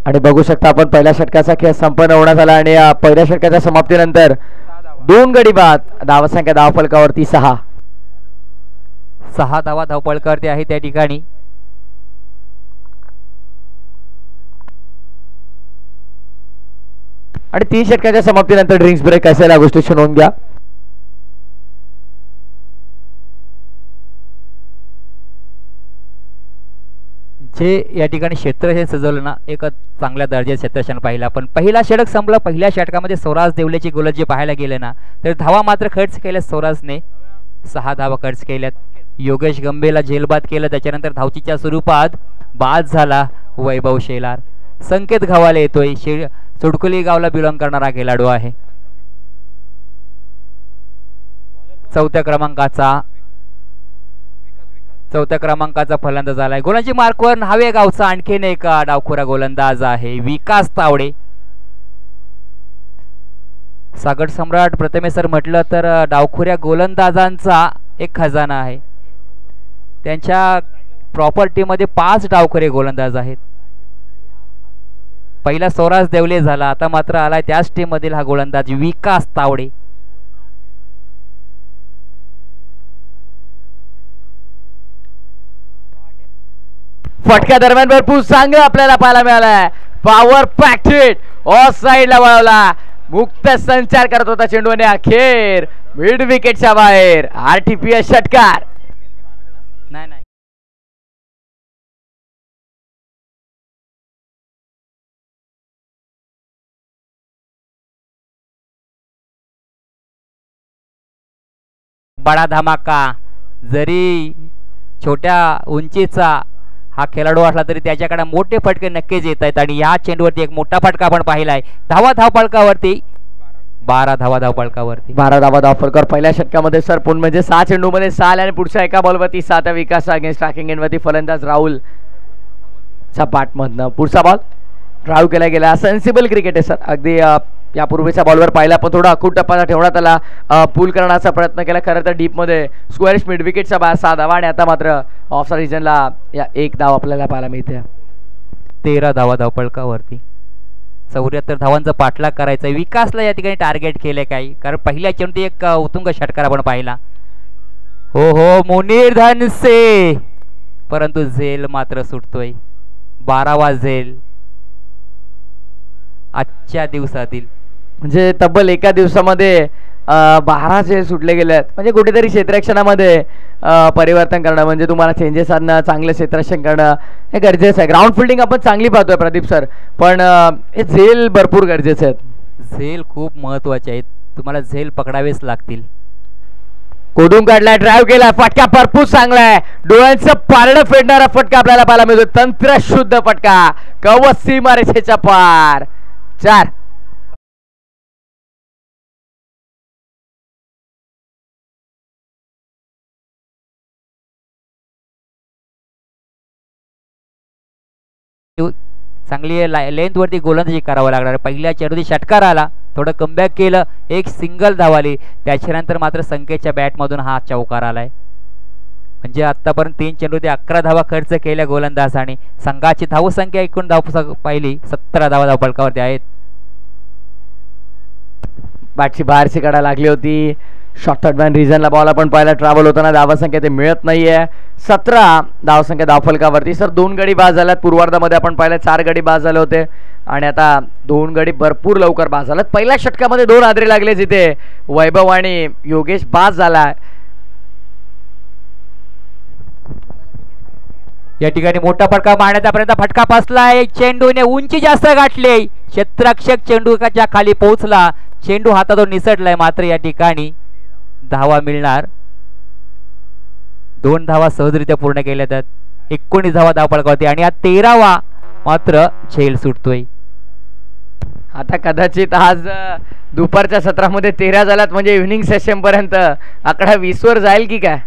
Speaker 2: आणि बघू शकता आपण पहिल्या षटकाचा खेळ संपन्न होण्यात आला आणि पहिल्या षटकाच्या समाप्तीनंतर 2 गडी बाद. धावसंख्या धावफलकावरती 6
Speaker 1: धावा धावफलकावरती आहे त्या ठिकाणी.
Speaker 2: आणि 3 षटकाच्या समाप्तीनंतर ड्रिंक्स ब्रेक असेल या गोष्टीची नोंद घ्या.
Speaker 1: जे या ठिकाणी क्षेत्ररक्षण सजवलं ना, एक चांगल्या दर्जाचे क्षेत्ररक्षण पाहिलं आपण. पहिला षटक संपला. पहिल्या षटकामध्ये स्वराज देवलेची गोलंदाजी पाहायला गेले ना तर धावा मात्र खर्च केल्या स्वराजने. 6 धावा खर्च केल्यात. योगेश गंभेला झेलबाद केलं. त्याच्यानंतर धावचीच्या स्वरूपात बाद झाला वैभव शेलार. संकेत गावाला येतोय. चुडकुली गावला बिलॉंग करणारा खेळाडू आहे. चौथ्या क्रमांकाचा फलंदाज आलाय. गोलांची मार्कवर न्हावे गावचा आणखीन एक डावखुरा गोलंदाज आहे विकास तावडे. सागर सम्राट प्रथमेसर म्हटलं तर डावखुऱ्या गोलंदाजांचा एक खजाना आहे. त्यांच्या प्रॉपर्टीमध्ये 5 डावखुरे गोलंदाज आहेत. पहिला स्वराज देवले झाला, आता मात्र आलाय त्याच टीम मधील हा गोलंदाज विकास तावडे.
Speaker 2: फटक्या दरम्यान भरपूर चांगलं आपल्याला पाहायला मिळालाय. पॉवर पॅक्ड हिट ऑफ साईडला वळवला. मुक्त संचार करत होता चेंडू आणि अखेर मिड विकेटच्या बाहेर. RTPS षटकार.
Speaker 1: नाही बडा धमाका. जरी छोट्या उंचीचा हा खेळाडू असला तरी त्याच्याकडे मोठे फटके नक्कीच येत आहेत आणि या चेंडूवरती एक मोठा फटका आपण पाहिलाय. धावफलकावरती 12 धावफलकावरती
Speaker 2: 12 धावफलकावर. पहिल्या षटकामध्ये सर पुन्हा म्हणजे 6 चेंडूमध्ये 6 आणि पुढच्या एका बॉलवरती 7 विकास अगेन्स्ट ट्रॅकिंग एंडवरती फलंदाज राहुल चा पाठमधनं पुढचा बॉल ड्राईव्ह केला गेला. सेन्सिबल क्रिकेट आहे सर. अगदी यापूर्वीच्या बॉलवर पाहिला पण थोडा अखूट टप्पा ठेवण्यात आला. पूल करण्याचा प्रयत्न केला. खरं तर डीपमध्ये स्क्वेअरिश मिड विकेटचा 6 धावा आणि आता मात्र ऑफ साइड रिजनला या 1 धाव आपल्याला पाहायला मिळते.
Speaker 1: 13 धावा धावपळकावरती. 74 धावांचा पाठलाग करायचा. विकासला या ठिकाणी टार्गेट केले काही, कारण पहिल्या चेंडूत एक उत्तुंग षटकार आपण पाहिला. हो हो मुनीर धनसे, परंतु झेल मात्र सुटतोय. 12वा झेल आजच्या दिवसातील.
Speaker 2: म्हणजे तब्बल एका दिवसामध्ये 12 झेल सुटले गेले आहेत. म्हणजे कुठेतरी क्षेत्ररक्षणामध्ये परिवर्तन करणं, म्हणजे तुम्हाला चेंजेस आणणं, चांगलं क्षेत्ररक्षण करणं हे गरजेचं आहे. ग्राउंड फिल्डिंग आपण चांगली पाहतोय प्रदीप सर, पण हे झेल भरपूर गरजेचे आहेत.
Speaker 1: झेल खूप महत्वाचे आहेत. तुम्हाला झेल पकडावेच लागतील.
Speaker 2: कोडून काढलाय, ड्राईव्ह केला, फटका भरपूर चांगलाय. डोळ्यांचं पारडं फेडणारा फटका आपल्याला पाहायला मिळतो. तंत्रशुद्ध फटका, कवच सीमारेषेच्या पार. 4
Speaker 1: चांगली लेंथ वरती गोलंदाजी करावं लागणार. पहिल्या चेंडूची षटकार आला, थोडं कमबॅक केलं, एक सिंगल धाव आली. त्याच्यानंतर मात्र संकेतच्या बॅटमधून हा चौकार आलाय. म्हणजे आतापर्यंत 3 चेंडू ते 11 धावा खर्च केल्या गोलंदाजाने. संघाची धावसंख्या एकूण धाव पाहिली 17 धावा धावपळकावरती आहेत.
Speaker 2: बॅटची बाहेरची कडा लागली होती. शॉर्ट मॅन रिजनला बॉल आपण पाहिला ट्रॅव्हल होताना. धावसंख्या ते मिळत नाहीये. 17 धावसंख्या धावफलकावरती. सर 2 गडी बाद झाल्यात. पूर्वार्धामध्ये आपण पाहिलं 4 गडी बाद झाले होते आणि आता 2 गडी भरपूर लवकर बाद झाल्यात. पहिल्या षटकामध्ये 2 हादरे लागले, जिथे वैभव आणि योगेश बाद झाला.
Speaker 1: या ठिकाणी मोठा फटका मारण्याचा प्रयत्न, फटका बसलाय. चेंडूने उंची जास्त गाठली. क्षेत्ररक्षक चेंडूच्या खाली पोहोचला. चेंडू हातातून निसटलाय. मात्र या ठिकाणी धावा मिळणार. 2 धावा सहजरित्या पूर्ण केल्या जातात. 19 धावा धावपळकावरती आणि हा 13वा मात्र झेल सुटतोय.
Speaker 2: आता कदाचित आज दुपारच्या सत्रामध्ये 13 झाल्यात, म्हणजे इव्हिनिंग सेशन पर्यंत आकडा 20 वर जाईल की काय.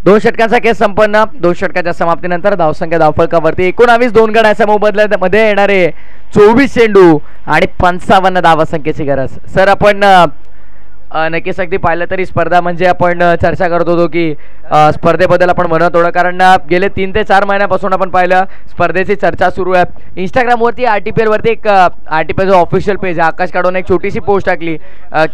Speaker 2: 2 षटकांचा खेळ संपन्न. 2 षटकाच्या समाप्तीनंतर धावसंख्या धावफलकावरती 19 2 गडाच्या मोबदल्यामध्ये येणारे 24 चेंडू आणि 55 धावसंख्येची गरज. सर आपण नक्कीच अगदी पाहिलं तरी स्पर्धा म्हणजे आपण चर्चा करत होतो की स्पर्धेबद्दल आपण म्हणत होतो, कारण गेले 3 ते 4 महिन्यापासून आपण पाहिलं स्पर्धेची चर्चा सुरू आहे. इंस्टाग्रामवरती RTPL वरती एक RTPL ऑफिशियल पेज आहे, आकाश काढून एक छोटीशी पोस्ट टाकली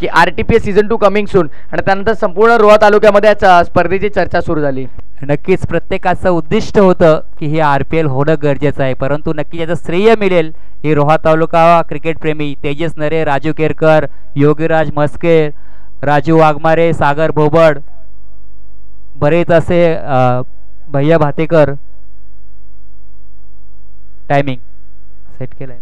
Speaker 2: की RTPL सीझन 2 कमिंग सून, आणि त्यानंतर संपूर्ण रोहा तालुक्यामध्ये स्पर्धेची चर्चा सुरू झाली.
Speaker 1: नक्कीच प्रत्येकाचं उद्दिष्ट होतं की हे RPL होणं गरजेचं आहे, परंतु नक्की याचं श्रेय मिळेल हे रोहा तालुका क्रिकेट प्रेमी तेजस नरे, राजू केरकर, योगीराज मस्के, राजू वाघमारे, सागर भोबड, बरेच असे भैया भातेकर. टायमिंग सेट केलाय,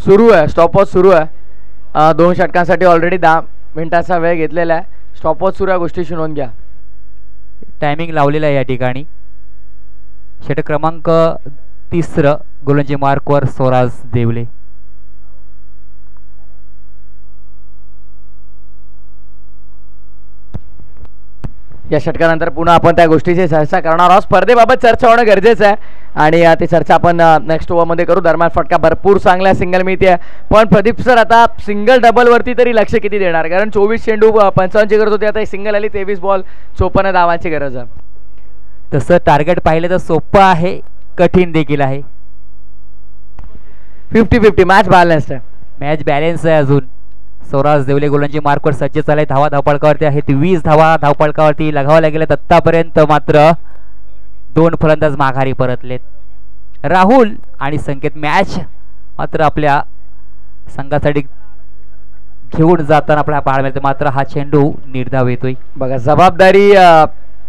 Speaker 2: सुरू आहे, स्टॉपवॉच सुरू आहे. 2 षटकांसाठी ऑलरेडी 10 मिनिटाचा वेळ घेतलेला आहे. स्टॉपवॉच सुरू आहे, गोष्टीची नोंद घ्या.
Speaker 1: टायमिंग लावलेला आहे या ठिकाणी. षटक क्रमांक 3 गोलंदाजी मार्कवर स्वराज देवले.
Speaker 2: या षटकानंतर पुन्हा आपण त्या गोष्टीची चर्चा करणार आहोत. स्पर्धेबाबत चर्चा होणं गरजेचं आहे आणि ती चर्चा आपण नेक्स्ट ओव्हरमध्ये करू. दरम्यान फटका भरपूर चांगला सिंगल मिळते, पण प्रदीप सर आता सिंगल डबल वरती तरी लक्ष किती देणार, कारण 24 चेंडू 55 गरज होती, आता सिंगल आली 23 बॉल 54 धावांची गरज आहे.
Speaker 1: तसं टार्गेट पाहिलं तर सोपं आहे, कठीण देखील आहे.
Speaker 2: 50-50 मॅच बॅलन्स्ड आहे.
Speaker 1: मॅच बॅलन्स आहे अजून. स्वराज देवले गोलंदाजी मार्कवर सज्ज झालाय. धावा धावपळकावरती आहेत 20 धावा धावपळकावरती लगावायला गेल्यात आत्तापर्यंत. मात्र 2 फलंदाज माघारी परतलेत. राहुल आणि संकेत मॅच मात्र आपल्या संघासाठी घेऊन जाताना आपल्याला पाहायला मिळते, मात्र हा चेंडू निर्धाव येतोय.
Speaker 2: बघा, जबाबदारी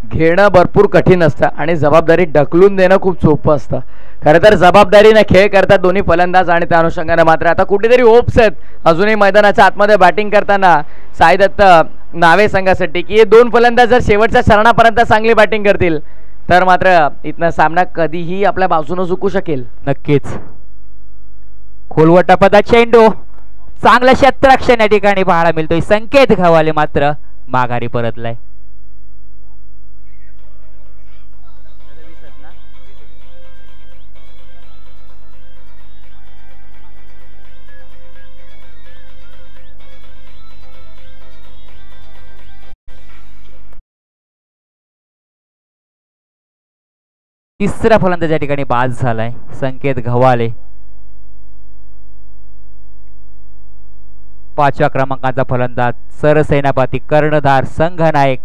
Speaker 2: घेणं भरपूर कठीण असतं आणि जबाबदारी ढकलून देणं खूप सोपं असतं. खरं तर जबाबदारीने खेळ करतात दोन्ही फलंदाज आणि त्या अनुषंगाने मात्र आता कुठेतरी होप्स आहेत अजूनही मैदानाच्या आतमध्ये बॅटिंग करताना साई दत्त नावे संघासाठी की हे 2 फलंदाज जर शेवटच्या चरणापर्यंत चांगली बॅटिंग करतील तर मात्र इथनं सामना कधीही आपल्या बाजूने झुकू शकेल.
Speaker 1: नक्कीच. खोलवटा पदा चेंडू, चांगलं क्षेत्ररक्षण या ठिकाणी पाहायला मिळतोय. संकेत खवाले मात्र माघारी परतलाय. तिसरा फलंदाज या ठिकाणी बाद झालाय, संकेत घवाले. 5व्या क्रमांकाचा फलंदाज सरसेनापती कर्णधार संघनायक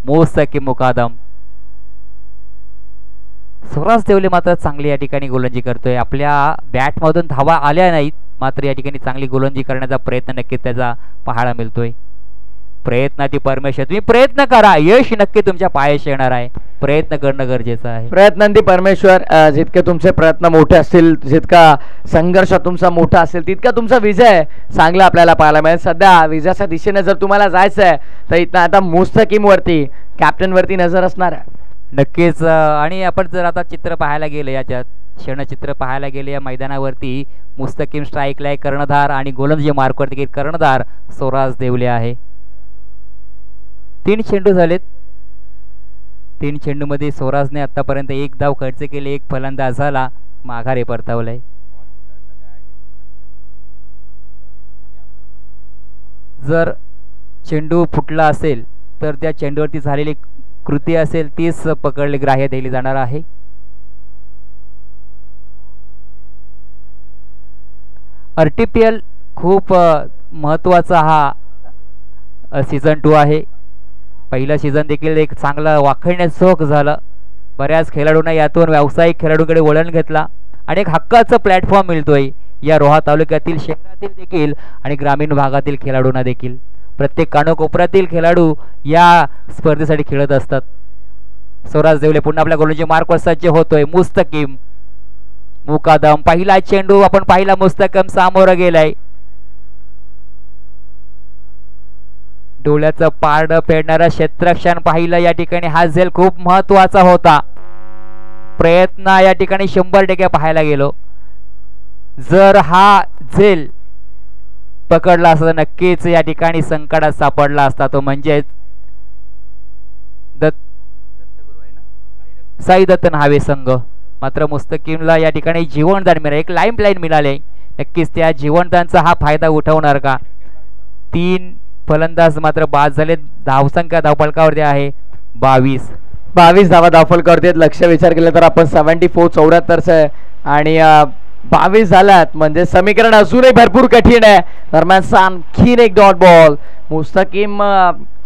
Speaker 1: मोस्तकीम मुकादम. स्वराज देवले मात्र चांगली या ठिकाणी गोलंदाजी करतोय. आपल्या बॅटमधून धावा आल्या नाहीत, मात्र या ठिकाणी चांगली गोलंदाजी करण्याचा प्रयत्न नक्कीच त्याचा पाहायला मिळतोय. प्रयत्नाची परमेश्वर, तुम्ही प्रयत्न करा, यश नक्की तुमच्या पायाशी येणार आहे. प्रयत्न करणं गरजेचं आहे.
Speaker 2: प्रयत्नांती परमेश्वर. जितके तुमचे प्रयत्न मोठे असतील, जितका संघर्ष तुमचा मोठा असेल, तितका तुमचा विजय चांगला आपल्याला पाहायला मिळेल. सध्या विजयाच्या दिशेने जर तुम्हाला जायचं आहे तर इथं आता मुस्तकीम वरती, कॅप्टन वरती नजर असणार आहे
Speaker 1: नक्कीच. आणि आपण जर आता चित्र पाहायला गेलं, याच्यात क्षणचित्र पाहायला गेले या मैदानावरती, मुस्तकीम स्ट्राईकला आहे कर्णधार आणि गोलंदाजी मार्कवरती कर्णधार स्वराज देवले आहे. 3 चेंडू झालेत. 3 चेंडूमध्ये स्वराजने आतापर्यंत 1 धाव खर्च केले, 1 फलंदाजाला माघारी परतावलंय. जर चेंडू फुटला असेल तर त्या चेंडूवरती झालेली कृती असेल तीच पकडले ग्राह्य दिली जाणार आहे. RTPL खूप महत्त्वाचा हा सीझन 2 आहे. पहिला सीझन देखील एक चांगला वाखण्याजोग झालं. बऱ्याच खेळाडूंना यातून व्यावसायिक खेळाडूंकडे वळण घेतला आणि एक हक्काचं प्लॅटफॉर्म मिळतोय या रोहा तालुक्यातील, शहरातील देखील आणि ग्रामीण भागातील खेळाडूंना देखील. प्रत्येक कानोकोपऱ्यातील खेळाडू या स्पर्धेसाठी खेळत असतात. स्वराज देवले पुन्हा आपल्या गोलंदाजी मार्कवर सज्ज होतोय. मुस्तकीम मुकादम, पहिला चेंडू आपण पाहिला, मुस्तकीम सामोरं गेलाय. डोळ्याचं पारड फेडणारा क्षेत्ररक्षण पाहिलं या ठिकाणी. हा झेल खूप महत्वाचा होता. प्रयत्न या ठिकाणी 100% पाहायला गेलो. जर हा झेल पकडला असता तर नक्कीच या ठिकाणी संकटात सापडला असता तो, म्हणजेच साई दत्त न्हावे संघ. मात्र मुस्तकीमला या ठिकाणी जीवनदान मिळाले, एक लाईन मिळाले. नक्कीच त्या जीवनदानचा हा फायदा उठवणार का? 3 फलंदाज मात्र बाद झाले. धावसंख्या धावफलकावरती आहे 22
Speaker 2: धावा धावफलकावरती. लक्ष विचार केला तर आपण 74-74 आहे आणि 22 झाल्यात, म्हणजे समीकरण अजूनही भरपूर कठीण आहे. दरम्यान आणखीन एक डॉट बॉल. मुस्तकीम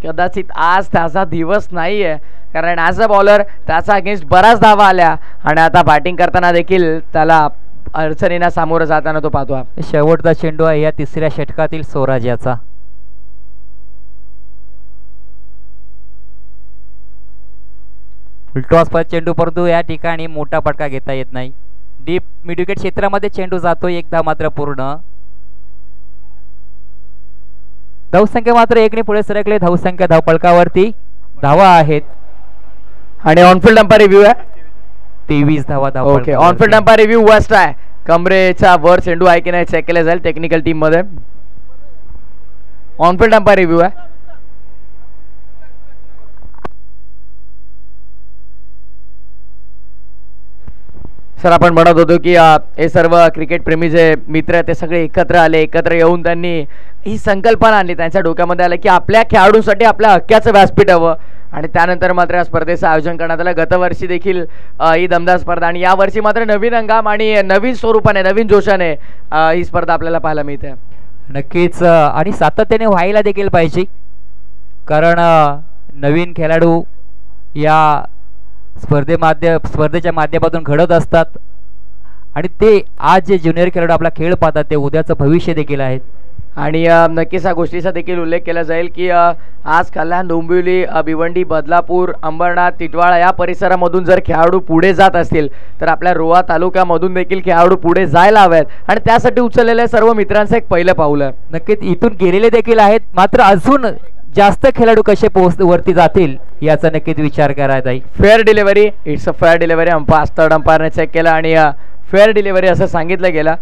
Speaker 2: कदाचित आज त्याचा दिवस नाहीये, कारण ॲज अ बॉलर त्याचा अगेन्स्ट बऱ्याच धावा आल्या आणि आता बॅटिंग करताना देखील त्याला अडचणींना सामोरं जाताना तो पाहतो.
Speaker 1: शेवटचा चेंडू आहे या 3ऱ्या षटकातील स्वराज्याचा. टॉस पर चेंडू, परंतु या ठिकाणी मोठा फटका घेता येत नाही. डीप मिड विकेट क्षेत्रामध्ये चेंडू जातो. 1 धाव मात्र पूर्ण. धावसंख्या मात्र 1 ने पुढे सरकले. धावसंख्या धावफलकावरती धावा आहेत
Speaker 2: आणि ऑनफिल्ड अंपायर रिव्ह्यू आहे.
Speaker 1: 23 धावा धाव.
Speaker 2: Okay, on field umpire review waste आहे. कमरेच्या वर चेंडू आहे की नाही चेक केलं जाईल टेक्निकल टीम मध्ये. ऑनफिल्ड अंपायर रिव्ह्यू आहे. सर, आपण म्हणत होतो की हे सर्व क्रिकेट प्रेमी जे मित्र ते सगळे एकत्र आले. एकत्र येऊन त्यांनी ही संकल्पना आणली. त्यांच्या डोक्यामध्ये आलं की आपल्या खेळाडूंसाठी आपल्या हक्काचं व्यासपीठ हवं आणि त्यानंतर मात्र या स्पर्धेचं आयोजन करण्यात आलं. गतवर्षी देखील ही दमदार स्पर्धा आणि यावर्षी मात्र नवीन हंगाम आणि नवीन स्वरूपाने, नवीन जोशाने ही स्पर्धा आपल्याला पाहायला मिळते.
Speaker 1: नक्कीच, आणि सातत्याने व्हायला देखील पाहिजे, कारण नवीन खेळाडू या स्पर्धेच्या माध्यमातून घडत असतात आणि ते आज जे ज्युनियर खेळाडू आपला खेळ पाहतात ते उद्याचं भविष्य देखील आहेत.
Speaker 2: आणि नक्कीच या गोष्टीचा देखील उल्लेख केला जाईल की आज कल्याण, डोंबिवली, भिवंडी, बदलापूर, अंबरनाथ, टिटवाळा या परिसरामधून जर खेळाडू पुढे जात असतील तर आपल्या रोहा तालुक्यामधून देखील खेळाडू पुढे जायला हवेत आणि त्यासाठी उचललेल्या सर्व मित्रांचं एक पहिलं पाऊल आहे.
Speaker 1: नक्कीच इथून गेलेले देखील आहेत, मात्र अजून जास्त खेळाडू कसे वरती जातील याचा नक्कीच विचार करायचा आहे.
Speaker 2: Fair delivery, it's a fair delivery. Third अंपायरने चेक केला आणि फेअर डिलिव्हरी असं सांगितलं गेलं.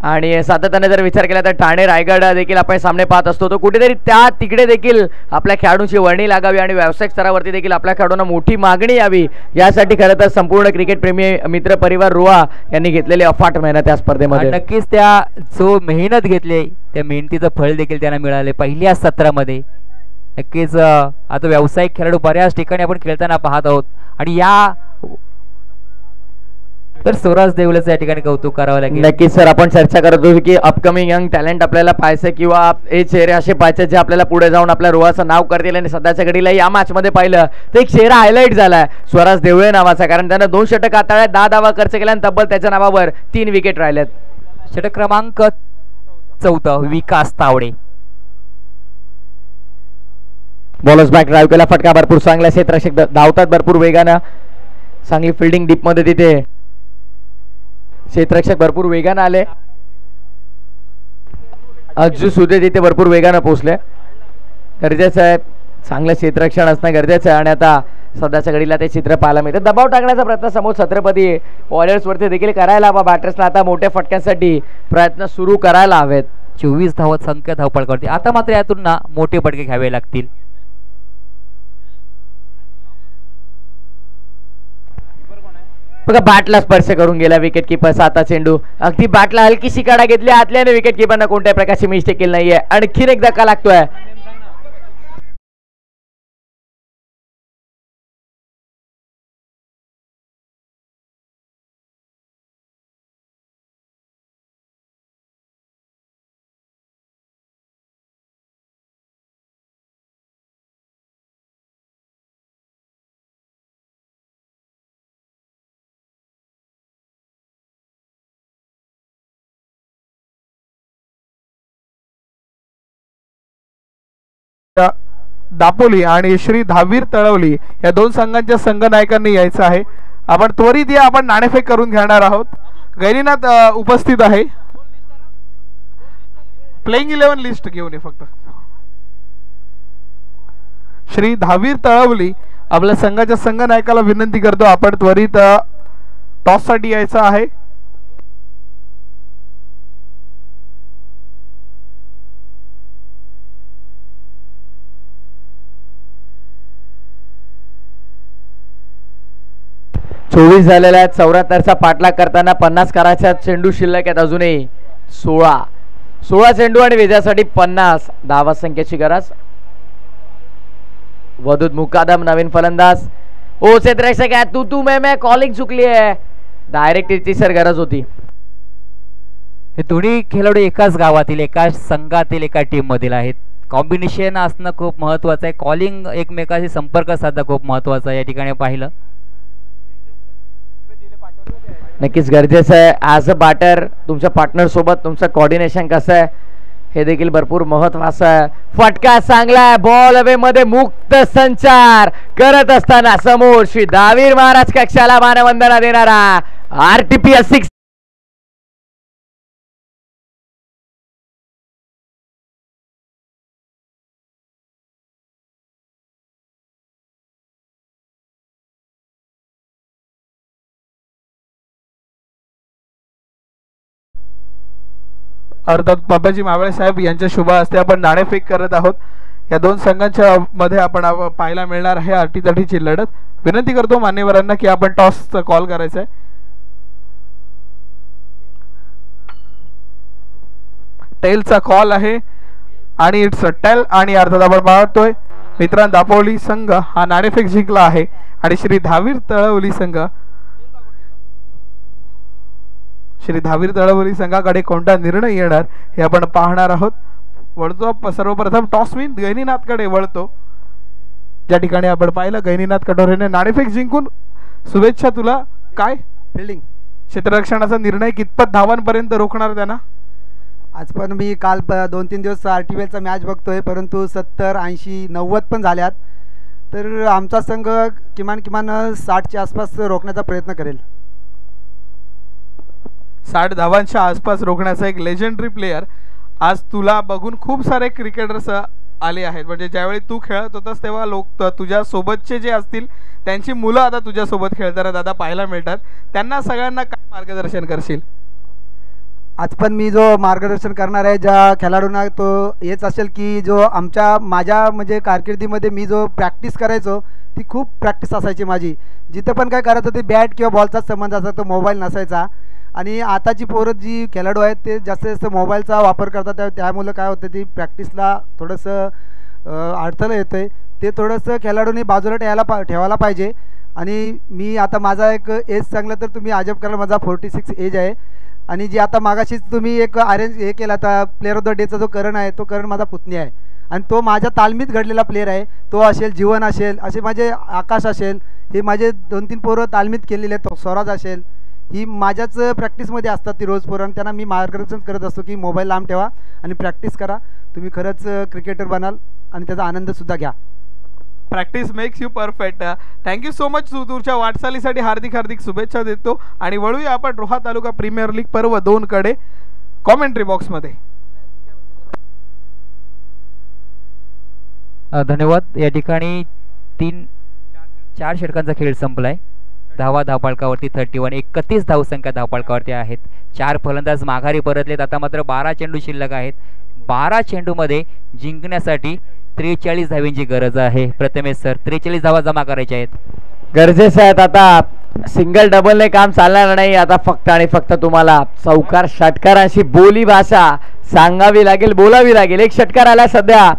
Speaker 2: आणि सातत्याने जर विचार केला तर ठाणे, रायगड देखील आपण सामने पाहत असतो, तर कुठेतरी त्या तिकडे देखील आपल्या खेळाडूंची वर्णी लागावी आणि व्यावसायिक स्तरावरती देखील आपल्या खेळाडूंना मोठी मागणी यावी, यासाठी खरं तर संपूर्ण क्रिकेट प्रेमी मित्र परिवार रोहा यांनी घेतलेली अफाट मेहनत या स्पर्धेमध्ये.
Speaker 1: नक्कीच त्या जो मेहनत घेतली त्या मेहनतीचं फळ देखील त्यांना मिळाले पहिल्या सत्रामध्ये. नक्कीच आता व्यावसायिक खेळाडू बऱ्याच ठिकाणी आपण खेळताना पाहत आहोत आणि या तर स्वराज देवलेचं या ठिकाणी कौतुक करावं लागेल.
Speaker 2: नक्कीच सर, आपण चर्चा करत होतो की अपकमिंग यंग टॅलेंट आपल्याला पाहायचं किंवा हे चेहरे असे पाहायचे जे आपल्याला पुढे जाऊन आपल्या रोहाचं नाव करतील. आणि सध्याच्या घडीला या मॅच मध्ये पाहिलं तर एक चेहरा हायलाईट झालाय स्वराज देवळे नावाचा, कारण त्यानं 2 षटक हाताळ्यात, 10 धावा खर्च केल्या आणि तब्बल त्याच्या नावावर 3 विकेट राहिल्यात.
Speaker 1: षटक क्रमांक 14 विकास तावडे.
Speaker 2: बॉलर्स बॅक ड्राईव्ह केला, फटका भरपूर चांगला, क्षेत्ररक्षक धावतात भरपूर वेगानं, चांगली फिल्डिंग डीप मध्ये तिथे, क्षेत्ररक्षक भरपूर वेगानं आले, अज्जू सुदे तिथे भरपूर वेगानं पोहोचले. गरजेचं आहे, चांगलं क्षेत्ररक्षण असणं गरजेचं आहे. आणि आता सध्याच्या घडीला ते चित्र पाहायला मिळतं. दबाव टाकण्याचा प्रयत्न समोर छत्रपती बॉलर्स वरती देखील करायला हवा. बॅटर्सला आता मोठ्या फटक्यांसाठी प्रयत्न सुरू करायला हवेत.
Speaker 1: 24 धावत संख्या धावपळ करते. आता मात्र यातून ना मोठे फटके घ्यावे लागतील.
Speaker 2: बघा बॅटला स्पर्श करून गेला विकेट किपर. आता चेंडू अगदी बॅटला हलकीशी काढा घेतली आतल्याने, विकेट किपरनं कोणत्याही प्रकारची मिस्टेक केली नाहीये. आणखीन एक धक्का लागतोय.
Speaker 3: दापोली आणि श्री धावीर तळवली या 2 संघांच्या संघनायकांनी यायचं आहे. आपण त्वरित या, आपण नाणेफेक करून घेणार आहोत. गैरीनाथ उपस्थित आहे. प्लेइंग 11 लिस्ट घेऊन ये फक्त. श्री धावीर तळवली आपल्या संघाच्या संघनायकाला विनंती करतो, आपण त्वरित टॉस साठी यायचं आहे.
Speaker 2: चोवीस झालेल्या आहेत. 74चा पाठलाग करताना 50 करायच्या चेंडू शिल्लक आहेत. अजूनही 16 चेंडू आणि विजयासाठी 50 धावा संख्येची गरज. वदूद मुकादम नवीन फलंदाज. ओ क्षेत्ररक्षक आहे, तू मैं कॉलिंग चुकली आहे. डायरेक्ट इतकी सर गरज होती.
Speaker 1: हे दोन्ही खेळाडू एकाच गावातील, एकाच संघातील, एका टीम मधील आहेत. कॉम्बिनेशन असणं खूप महत्वाचं आहे. कॉलिंग एकमेकाशी संपर्क साधणं खूप महत्वाचं आहे. या ठिकाणी पाहिलं
Speaker 2: नक्कीच गरजेचं आहे. ॲज अ बॅटर तुमच्या पार्टनर सोबत तुमचं कॉर्डिनेशन कसं आहे हे देखील भरपूर महत्वाचं आहे. फटका चांगला आहे. बॉल अवे मध्ये मुक्त संचार करत असताना समोर श्री धावीर महाराज कक्षाला मानवंदना देणारा RTPS 6
Speaker 3: अर्थात बाबाजी मावळे साहेब यांच्या शुभ हस्ते आपण नाणेफेक करत आहोत. या 2 संघांच्या मध्ये आपण पाहायला मिळणार आहे अटीतटीची लढत. विनंती करतो मान्यवरांना की आपण टॉसचा कॉल करायचा आहे. टेलचा कॉल आहे आणि इट्स अ टेल. आणि अर्थात आपण पाहतोय मित्रांनो दापोली संघ हा नाणेफेक जिंकला आहे आणि श्री धावीर तळवली संघाकडे कोणता निर्णय येणार हे आपण पाहणार आहोत. वळतो सर्वप्रथम टॉसविन गैनीनाथकडे वळतो. ज्या ठिकाणी आपण पाहिलं गैनीनाथ कटोरेने नाणेफेक जिंकून शुभेच्छा तुला. काय
Speaker 5: फिल्डिंग
Speaker 3: क्षेत्ररक्षणाचा निर्णय कितपत धावांपर्यंत रोखणार त्यांना?
Speaker 5: आज पण मी काल 2-3 दिवस RTPLचा मॅच बघतोय, परंतु 70, 80, 90 पण झाल्यात. तर आमचा संघ किमान 60च्या आसपास रोखण्याचा प्रयत्न करेल.
Speaker 3: 60 धावांच्या आसपास रोखण्याचा एक लेजेंडरी प्लेयर. आज तुला बघून खूप सारे क्रिकेटर्स आले आहेत. म्हणजे ज्यावेळी तू खेळत होतास तेव्हा लोक तुझ्या सोबतचे जे असतील त्यांची मुलं आता तुझ्या सोबत खेळताना दादा पाहायला मिळतात. त्यांना सगळ्यांना काय मार्गदर्शन करशील?
Speaker 5: आज पण मी जो मार्गदर्शन करणार आहे ज्या खेळाडूंना तो हेच असेल की जो माझ्या म्हणजे कारकिर्दीमध्ये मी जो प्रॅक्टिस करायचो ती खूप प्रॅक्टिस असायची माझी. जिथं पण काय करायचं ते बॅट किंवा बॉलचा संबंध असायचा, तो मोबाईल नसायचा. आणि आताची पोरं जी खेळाडू आहेत ते जास्तीत जास्त मोबाईलचा वापर करतात. त्यामुळे काय होतं ती प्रॅक्टिसला थोडंसं अडथळा येतं आहे. ते थोडंसं खेळाडूंनी बाजूला ठेवायला पाहिजे. आणि मी आता माझा एक एज सांगलं तर तुम्ही अजब कराल, माझा 46 एज आहे. आणि जी आता मागाशीच तुम्ही एक अरेंज हे केला आता प्लेअर ऑफ द डेचा जो करण आहे, तो करण माझा पुतणी आहे आणि तो माझ्या तालमीत घडलेला प्लेअर आहे. तो असेल, जीवन असेल, असे माझे आकाश असेल, हे माझे 2-3 पोरं तालमीत केलेले आहेत. स्वराज असेल, ही माझ्याच प्रॅक्टिसमध्ये असतात ती रोज पोरं. आणि त्यांना मी मार्गदर्शन करत असतो की मोबाईल लांब ठेवा आणि प्रॅक्टिस करा, तुम्ही खरंच क्रिकेटर बनाल आणि त्याचा आनंदसुद्धा घ्या.
Speaker 3: Practice makes you perfect. Thank you so much. सुदूरच्या वाटचालीसाठी हार्दिक हार्दिक शुभेच्छा देतो आणि वळूया आपण रोहा तालुका प्रीमियर लीग पर्व 2 कडे कॉमेंट्री बॉक्समध्ये.
Speaker 1: धन्यवाद. या ठिकाणी 4 षटकांचा खेळ संपलाय. धावपाळकावरती 31 धावसंख्या धावपाळकावरती आहेत. 4 फलंदाज माघारी परतलेत. आता मात्र 12 चेंडू शिल्लक आहेत. 12 चेंडूमध्ये जिंकण्यासाठी 43 धावींची गरज आहे. प्रथमेश सर, 43 धावा जमा करायच्या आहेत.
Speaker 2: गरजेचं आहेत. आता सिंगल डबलने काम चालणार नाही. आता फक्त आणि फक्त तुम्हाला चौकार षटकारांशी बोली भाषा सांगावी लागेल, बोलावी लागेल. एक षटकार आला सध्या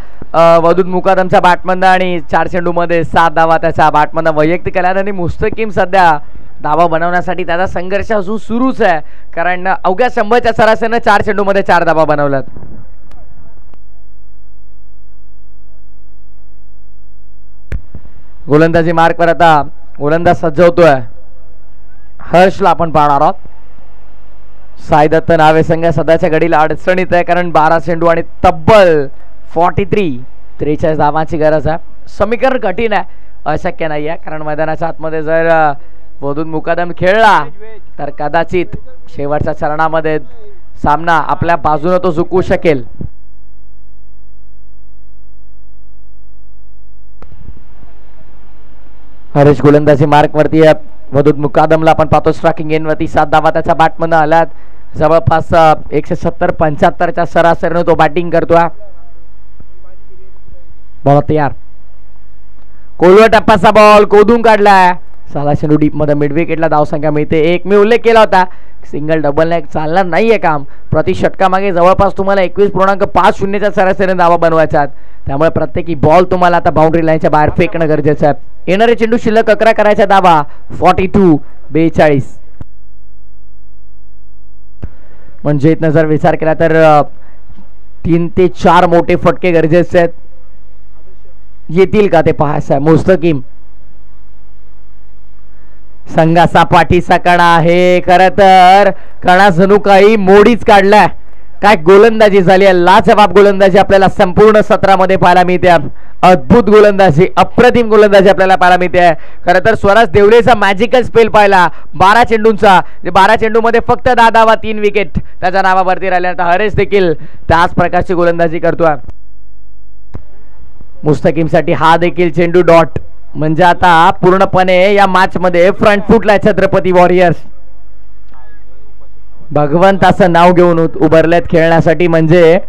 Speaker 2: वदूद मुकादमच्या बॅटमधनं आणि 4 चेंडूमध्ये 7 धावा त्याचा बॅटमधनं वैयक्तिक आल्या. आणि मुस्तकीम सध्या धावा बनवण्यासाठी त्याचा संघर्ष अजून सुरूच आहे, कारण अवघ्या 100च्या सरासरीनं 4 चेंडूमध्ये 4 धावा बनवल्यात. गोलंदाजी मार्कवर आता गोलंदाज सज्ज होतोय. हर्षला आपण पाहणार आहोत. साई दत्त नावे संघ सध्याच्या घडीला अडचणीत आहे, कारण 12 चेंडू आणि तब्बल 43 धावांची गरज आहे. समीकरण कठीण आहे, अशक्य नाही आहे, कारण मैदानाच्या आतमध्ये जर वधून मुकादम खेळला तर कदाचित शेवटच्या चरणामध्ये सामना आपल्या बाजूने तो झुकवू शकेल. हरीश गोलंदाजी मार्क वरती वधूत मुकादमला आपण पाहतो स्ट्रायकिंग एन वरती 7 धावा त्याच्या बॅटमधनं आल्यात. जवळपास 170-75च्या सरासरीने तो बॅटिंग करतोय. बॉल तयार. कोलवा टप्पाचा बॉल कोदून काढलाय. साला चेंडू डीप मध्ये मिड विकेटला धावसंख्या मिळते. एक मी उल्लेख केला होता, सिंगल डबलने चालणार नाहीये काम. प्रति षटकामागे जवळपास तुम्हाला 21.50च्या सरासरीने धावा बनवायच्या आहेत. त्यामुळे प्रत्येकी बॉल तुम्हाला आता बाउंड्री लाईनच्या बाहेर फेकणं गरजेचं आहे. येणारे चेंडू शिल्लक 11 करायचा धावा 42. म्हणजे इथनं जर विचार केला तर 3 ते 4 मोठे फटके गरजेचे आहेत. येतील का ते पाहायचं आहे. मुस्तकीम संघाचा पाठीचा कणा आहे. खर तर कणा जणू काही मोडीच काढलाय. काय गोलंदाजी झाली आहे, लाजवाब गोलंदाजी आपल्याला संपूर्ण सत्रामध्ये पाहायला मिळते. अद्भुत गोलंदाजी, अप्रतिम गोलंदाजी आपल्याला पाहायला मिळते. खरं तर स्वराज देवलेचा मॅजिकल स्पेल पाहिला 12 चेंडूंचा. 12 चेंडूमध्ये फक्त 10 धावा 3 विकेट त्याच्या नावावरती राहिल्यानंतर हरेश देखील त्याच प्रकारची गोलंदाजी करतोय. मुस्तकीमसाठी हा देखील चेंडू डॉट. म्हणजे आता पूर्णपणे या मॅच मध्ये फ्रंट फुटला छत्रपती वॉरियर्स. भगवंताचं नाव घेऊन उभारलेत खेळण्यासाठी, म्हणजे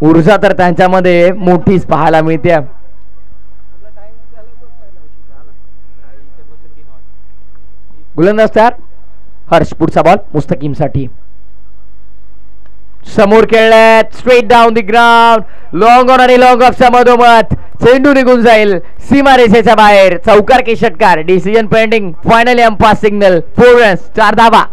Speaker 2: ऊर्जा तर त्यांच्यामध्ये मोठीच पाहायला मिळते. गोलंदाज तयार. हर्ष पुढचा बॉल मुस्तकीमसाठी. समोर खेळल्यात straight down the ground. Long on आणि लॉंग ऑफच्या मधोमध चेंडू निघून जाईल सीमारेषेच्या बाहेर. चौकार की षटकार. Decision pending. Finally umpire signal. 4 runs 4 धावा.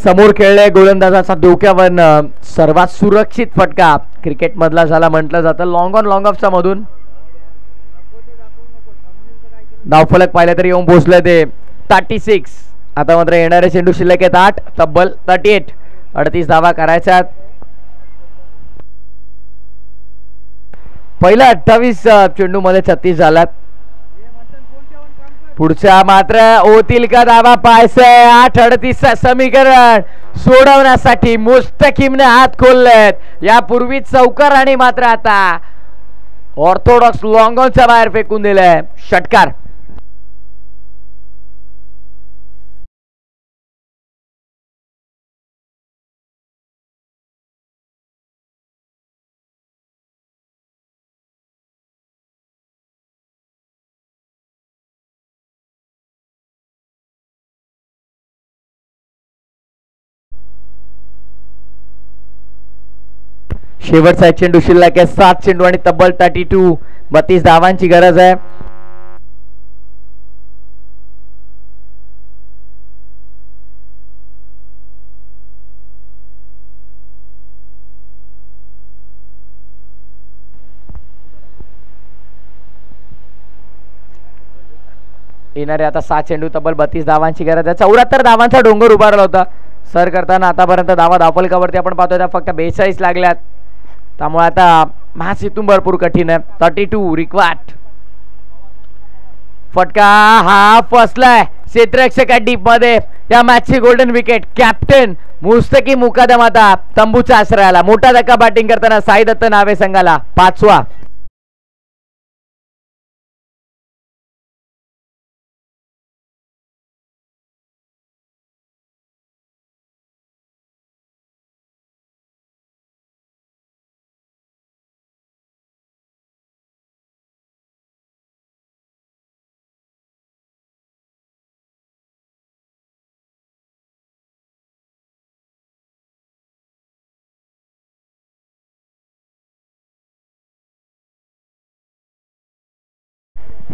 Speaker 2: समोर खेळले गोलंदाजाचा डोक्यावर सर्वात सुरक्षित फटका क्रिकेट मधला झाला म्हटलं जातं. लॉंग ऑन लॉंग ऑफच्या मधून धावफलक पाहिलं तरी येऊन पोहोचले ते 36. आता मात्र येणारे चेंडू शिल्लक आहेत 8, तब्बल 38 धावा करायच्यात. पहिल्या 28 चेंडू मध्ये 36 झालात. पुढच्या मात्र होतील का धावा पाहायचे. 8-38 समीकरण सोडवण्यासाठी मुस्तकीमने हात खोललेत. यापूर्वी चौकार आणि मात्र आता ऑर्थोडॉक्स लॉंग ऑनच्या बाहेर फेकून दिलंय. षटकार. शेवटचा एक चेंडू शिल्लक आहे. 7 चेंडू आणि तब्बल 32 धावांची गरज आहे. येणारे आता 7 चेंडू तब्बल 32 धावांची गरज आहे. 74 धावांचा डोंगर उभारला होता सर करताना. आतापर्यंत धावा धावफलकावरती आपण पाहतोय त्या फक्त 42 लागल्यात. त्यामुळे आता मॅच इथून भरपूर कठीण आहे. 32 रिक्वाट. फटका हा फसलाय क्षेत्ररक्षक डीप मध्ये. या मॅचची गोल्डन विकेट कॅप्टन मुस्तकी मुकादम आता तंबूच्या आश्रयाला. मोठा धक्का बॅटिंग करताना साई दत्त नावे संघाला 5वा.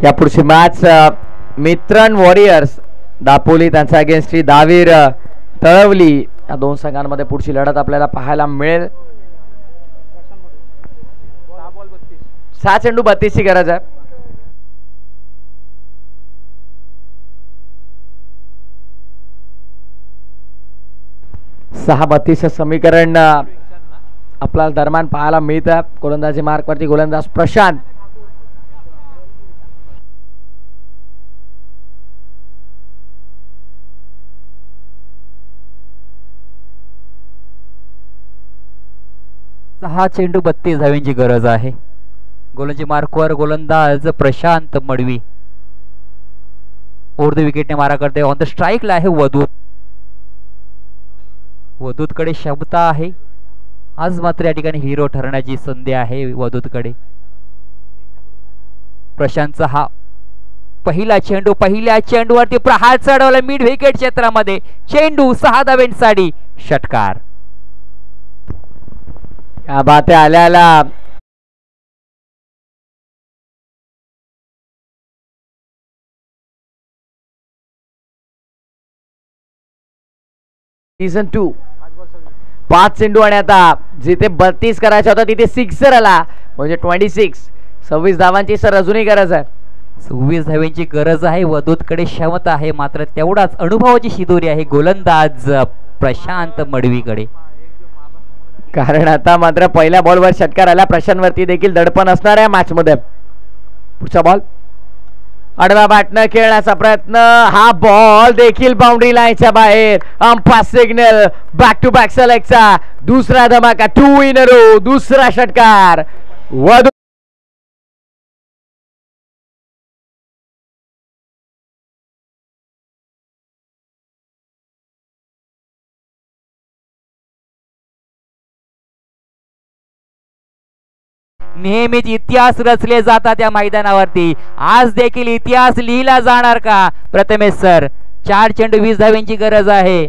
Speaker 2: या पुढची मॅच मित्रन वॉरियर्स दापोली त्यांचा अगेन्स्ट दावीर तळवली. या दोन संघांमध्ये पुढची लढत आपल्याला पाहायला मिळेल. 6 चेंडू 32 ची गरज आहे. सहा 32 समीकरण आपल्याला दरम्यान पाहायला मिळतं. गोलंदाजी मार्कवरती गोलंदाज प्रशांत.
Speaker 1: सहा चेंडू 32 धावांची गरज आहे. गोलंदाजी मार्कवर गोलंदाज प्रशांत मडवी. ओव्हर द विकेटने मारा करते. ऑन द स्ट्राईकला आहे वदूत. वदूतकडे क्षमता आहे. आज मात्र या ठिकाणी हिरो ठरण्याची संधी आहे वदूतकडे. प्रशांतचा हा पहिला चेंडू. पहिल्या चेंडूवरती प्रहार चढवला मिड विकेट क्षेत्रामध्ये. चेंडू 6 धावांसाठी षटकार.
Speaker 2: क्या बात है. आल्याला सीझन 2 5 चेंडू आणि आता जिथे 32 करायचा होता तिथे सिक्सर आला. म्हणजे 26 धावांची सर अजूनही गरज आहे.
Speaker 1: 26 धावांची गरज आहे. वदूतकडे क्षमता आहे मात्र तेवढाच अनुभवाची शिदोरी आहे गोलंदाज प्रशांत मडवीकडे.
Speaker 2: कारण आता मात्र पहिल्या बॉलवर षटकार आला. प्रशांतवरती देखील दडपण असणार आहे मॅच मध्ये. पुढचा बॉल आडवा बॅटनं खेळण्याचा प्रयत्न. हा बॉल देखील बाउंड्री लाईनच्या बाहेर. Umpire signal. Back to back सलेक्टचा दुसरा धमाका. 2 इन अ रो. दुसरा षटकार.
Speaker 1: नेहमीच इतिहास रचले जातात या मैदानावरती. आज देखील इतिहास लिहिला जाणार का प्रथमेश सर? 4 चेंडू 20 धावांची गरज आहे.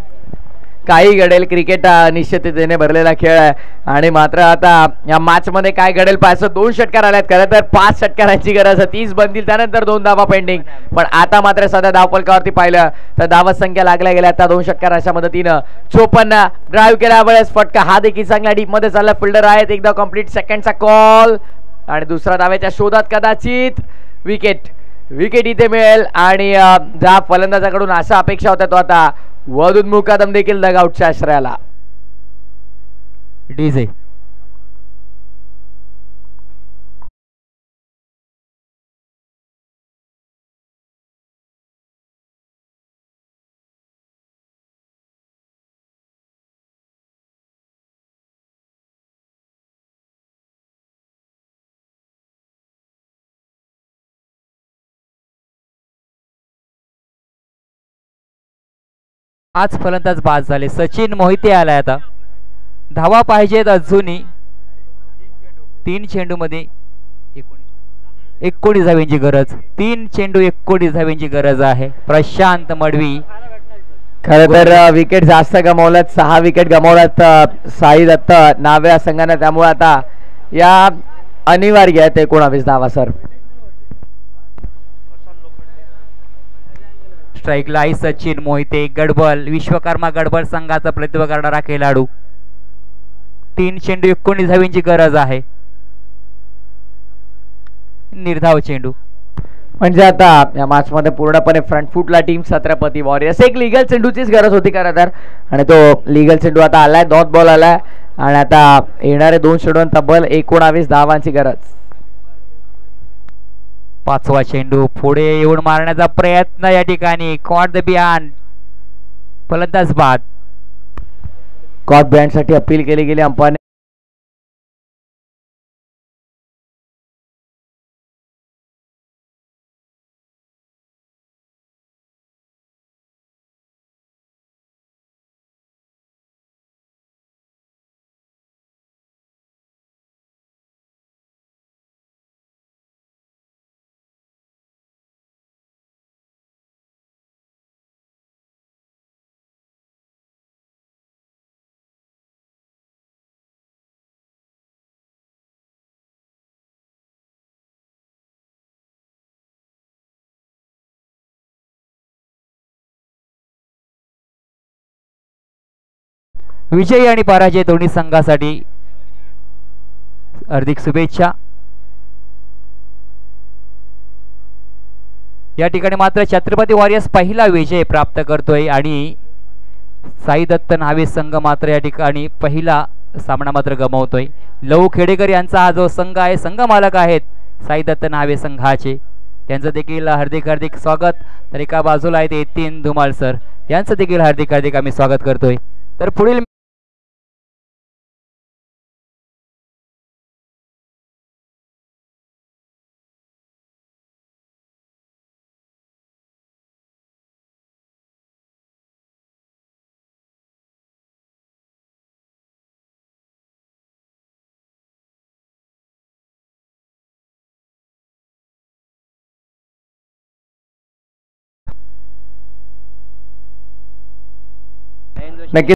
Speaker 2: काही घडेल. क्रिकेट निश्चिततेने भरलेला खेळ आहे आणि मात्र आता या मॅच मध्ये काय घडेल पाहायचं. 2 षटकार आल्यात. खरं तर 5 षटकारांची गरज आहे. 30 बनतील त्यानंतर 2 धावा पेंडिंग. पण आता मात्र सध्या धावफलकावरती पाहिलं तर धावा संख्या लागल्या गेल्या. आता 2 षटकार अशा मदतीनं 54 ड्राईव्ह केल्या वेळेस फटका. हा देखील चांगला डीप मध्ये चालला. फिल्डर आहेत. एकदा कम्प्लीट. सेकंडचा कॉल आणि दुसरा धावेच्या शोधात कदाचित विकेट इथे मिळेल. आणि ज्या फलंदाजाकडून अशा अपेक्षा होत्या तो आता वदूत मुकादम देखील डगआउटच्या आश्रयाला.
Speaker 1: डीजे आज फलंदाज बाद झाले. सचिन मोहिते आलाय. आता धावा पाहिजेत अजूनही. 3 चेंडू मध्ये 19 धावांची गरज. 3 चेंडू 19 धावांची गरज आहे. प्रशांत मडवी
Speaker 2: खरं तर विकेट जास्त गमावल्यात, 6 विकेट गमावल्यात साई दत्त नावे या संघाने. त्यामुळे आता या अनिवार्य आहेत 19 धावा सर.
Speaker 1: स्ट्राईकला आहे सचिन मोहिते, गडबल विश्वकर्मा गडबल संघाचा प्रतिनिधित्व करणारा खेळाडू. 3 चेंडू 19 धावींची गरज आहे. निर्धाव चेंडू
Speaker 2: म्हणजे आता या मॅच मध्ये पूर्णपणे फ्रंट फुटला टीम छत्रपती वॉरियर्स. एक लिगल चेंडूचीच गरज होती खरं तर, आणि तो लिगल चेंडू आता आलाय, डॉट बॉल आलाय, आणि आता येणारे 2 चेंडू तब्बल 19 धावांची गरज.
Speaker 1: 5वा चेंडू पुढे येऊन मारण्याचा प्रयत्न या ठिकाणी. कॉट द बिहान, फलंदाज बाद.
Speaker 2: कॉट बँड साठी अपील केली गेली अंपायरने.
Speaker 1: विजयी आणि पराजय दोन्ही संघासाठी हार्दिक शुभेच्छा. या ठिकाणी मात्र छत्रपती वॉरियर्स पहिला विजय प्राप्त करतोय आणि साई दत्त नावे संघ मात्र या ठिकाणी पहिला सामना मात्र गमावतोय. लहू खेडेकर यांचा हा जो संघ आहे, संघ मालक आहेत साई दत्त नावे संघाचे, त्यांचं देखील हार्दिक हार्दिक स्वागत. तर एका बाजूला आहेत येतीन धुमाळ सर, यांचं देखील हार्दिक हार्दिक आम्ही स्वागत करतोय. तर पुढील
Speaker 2: नक्की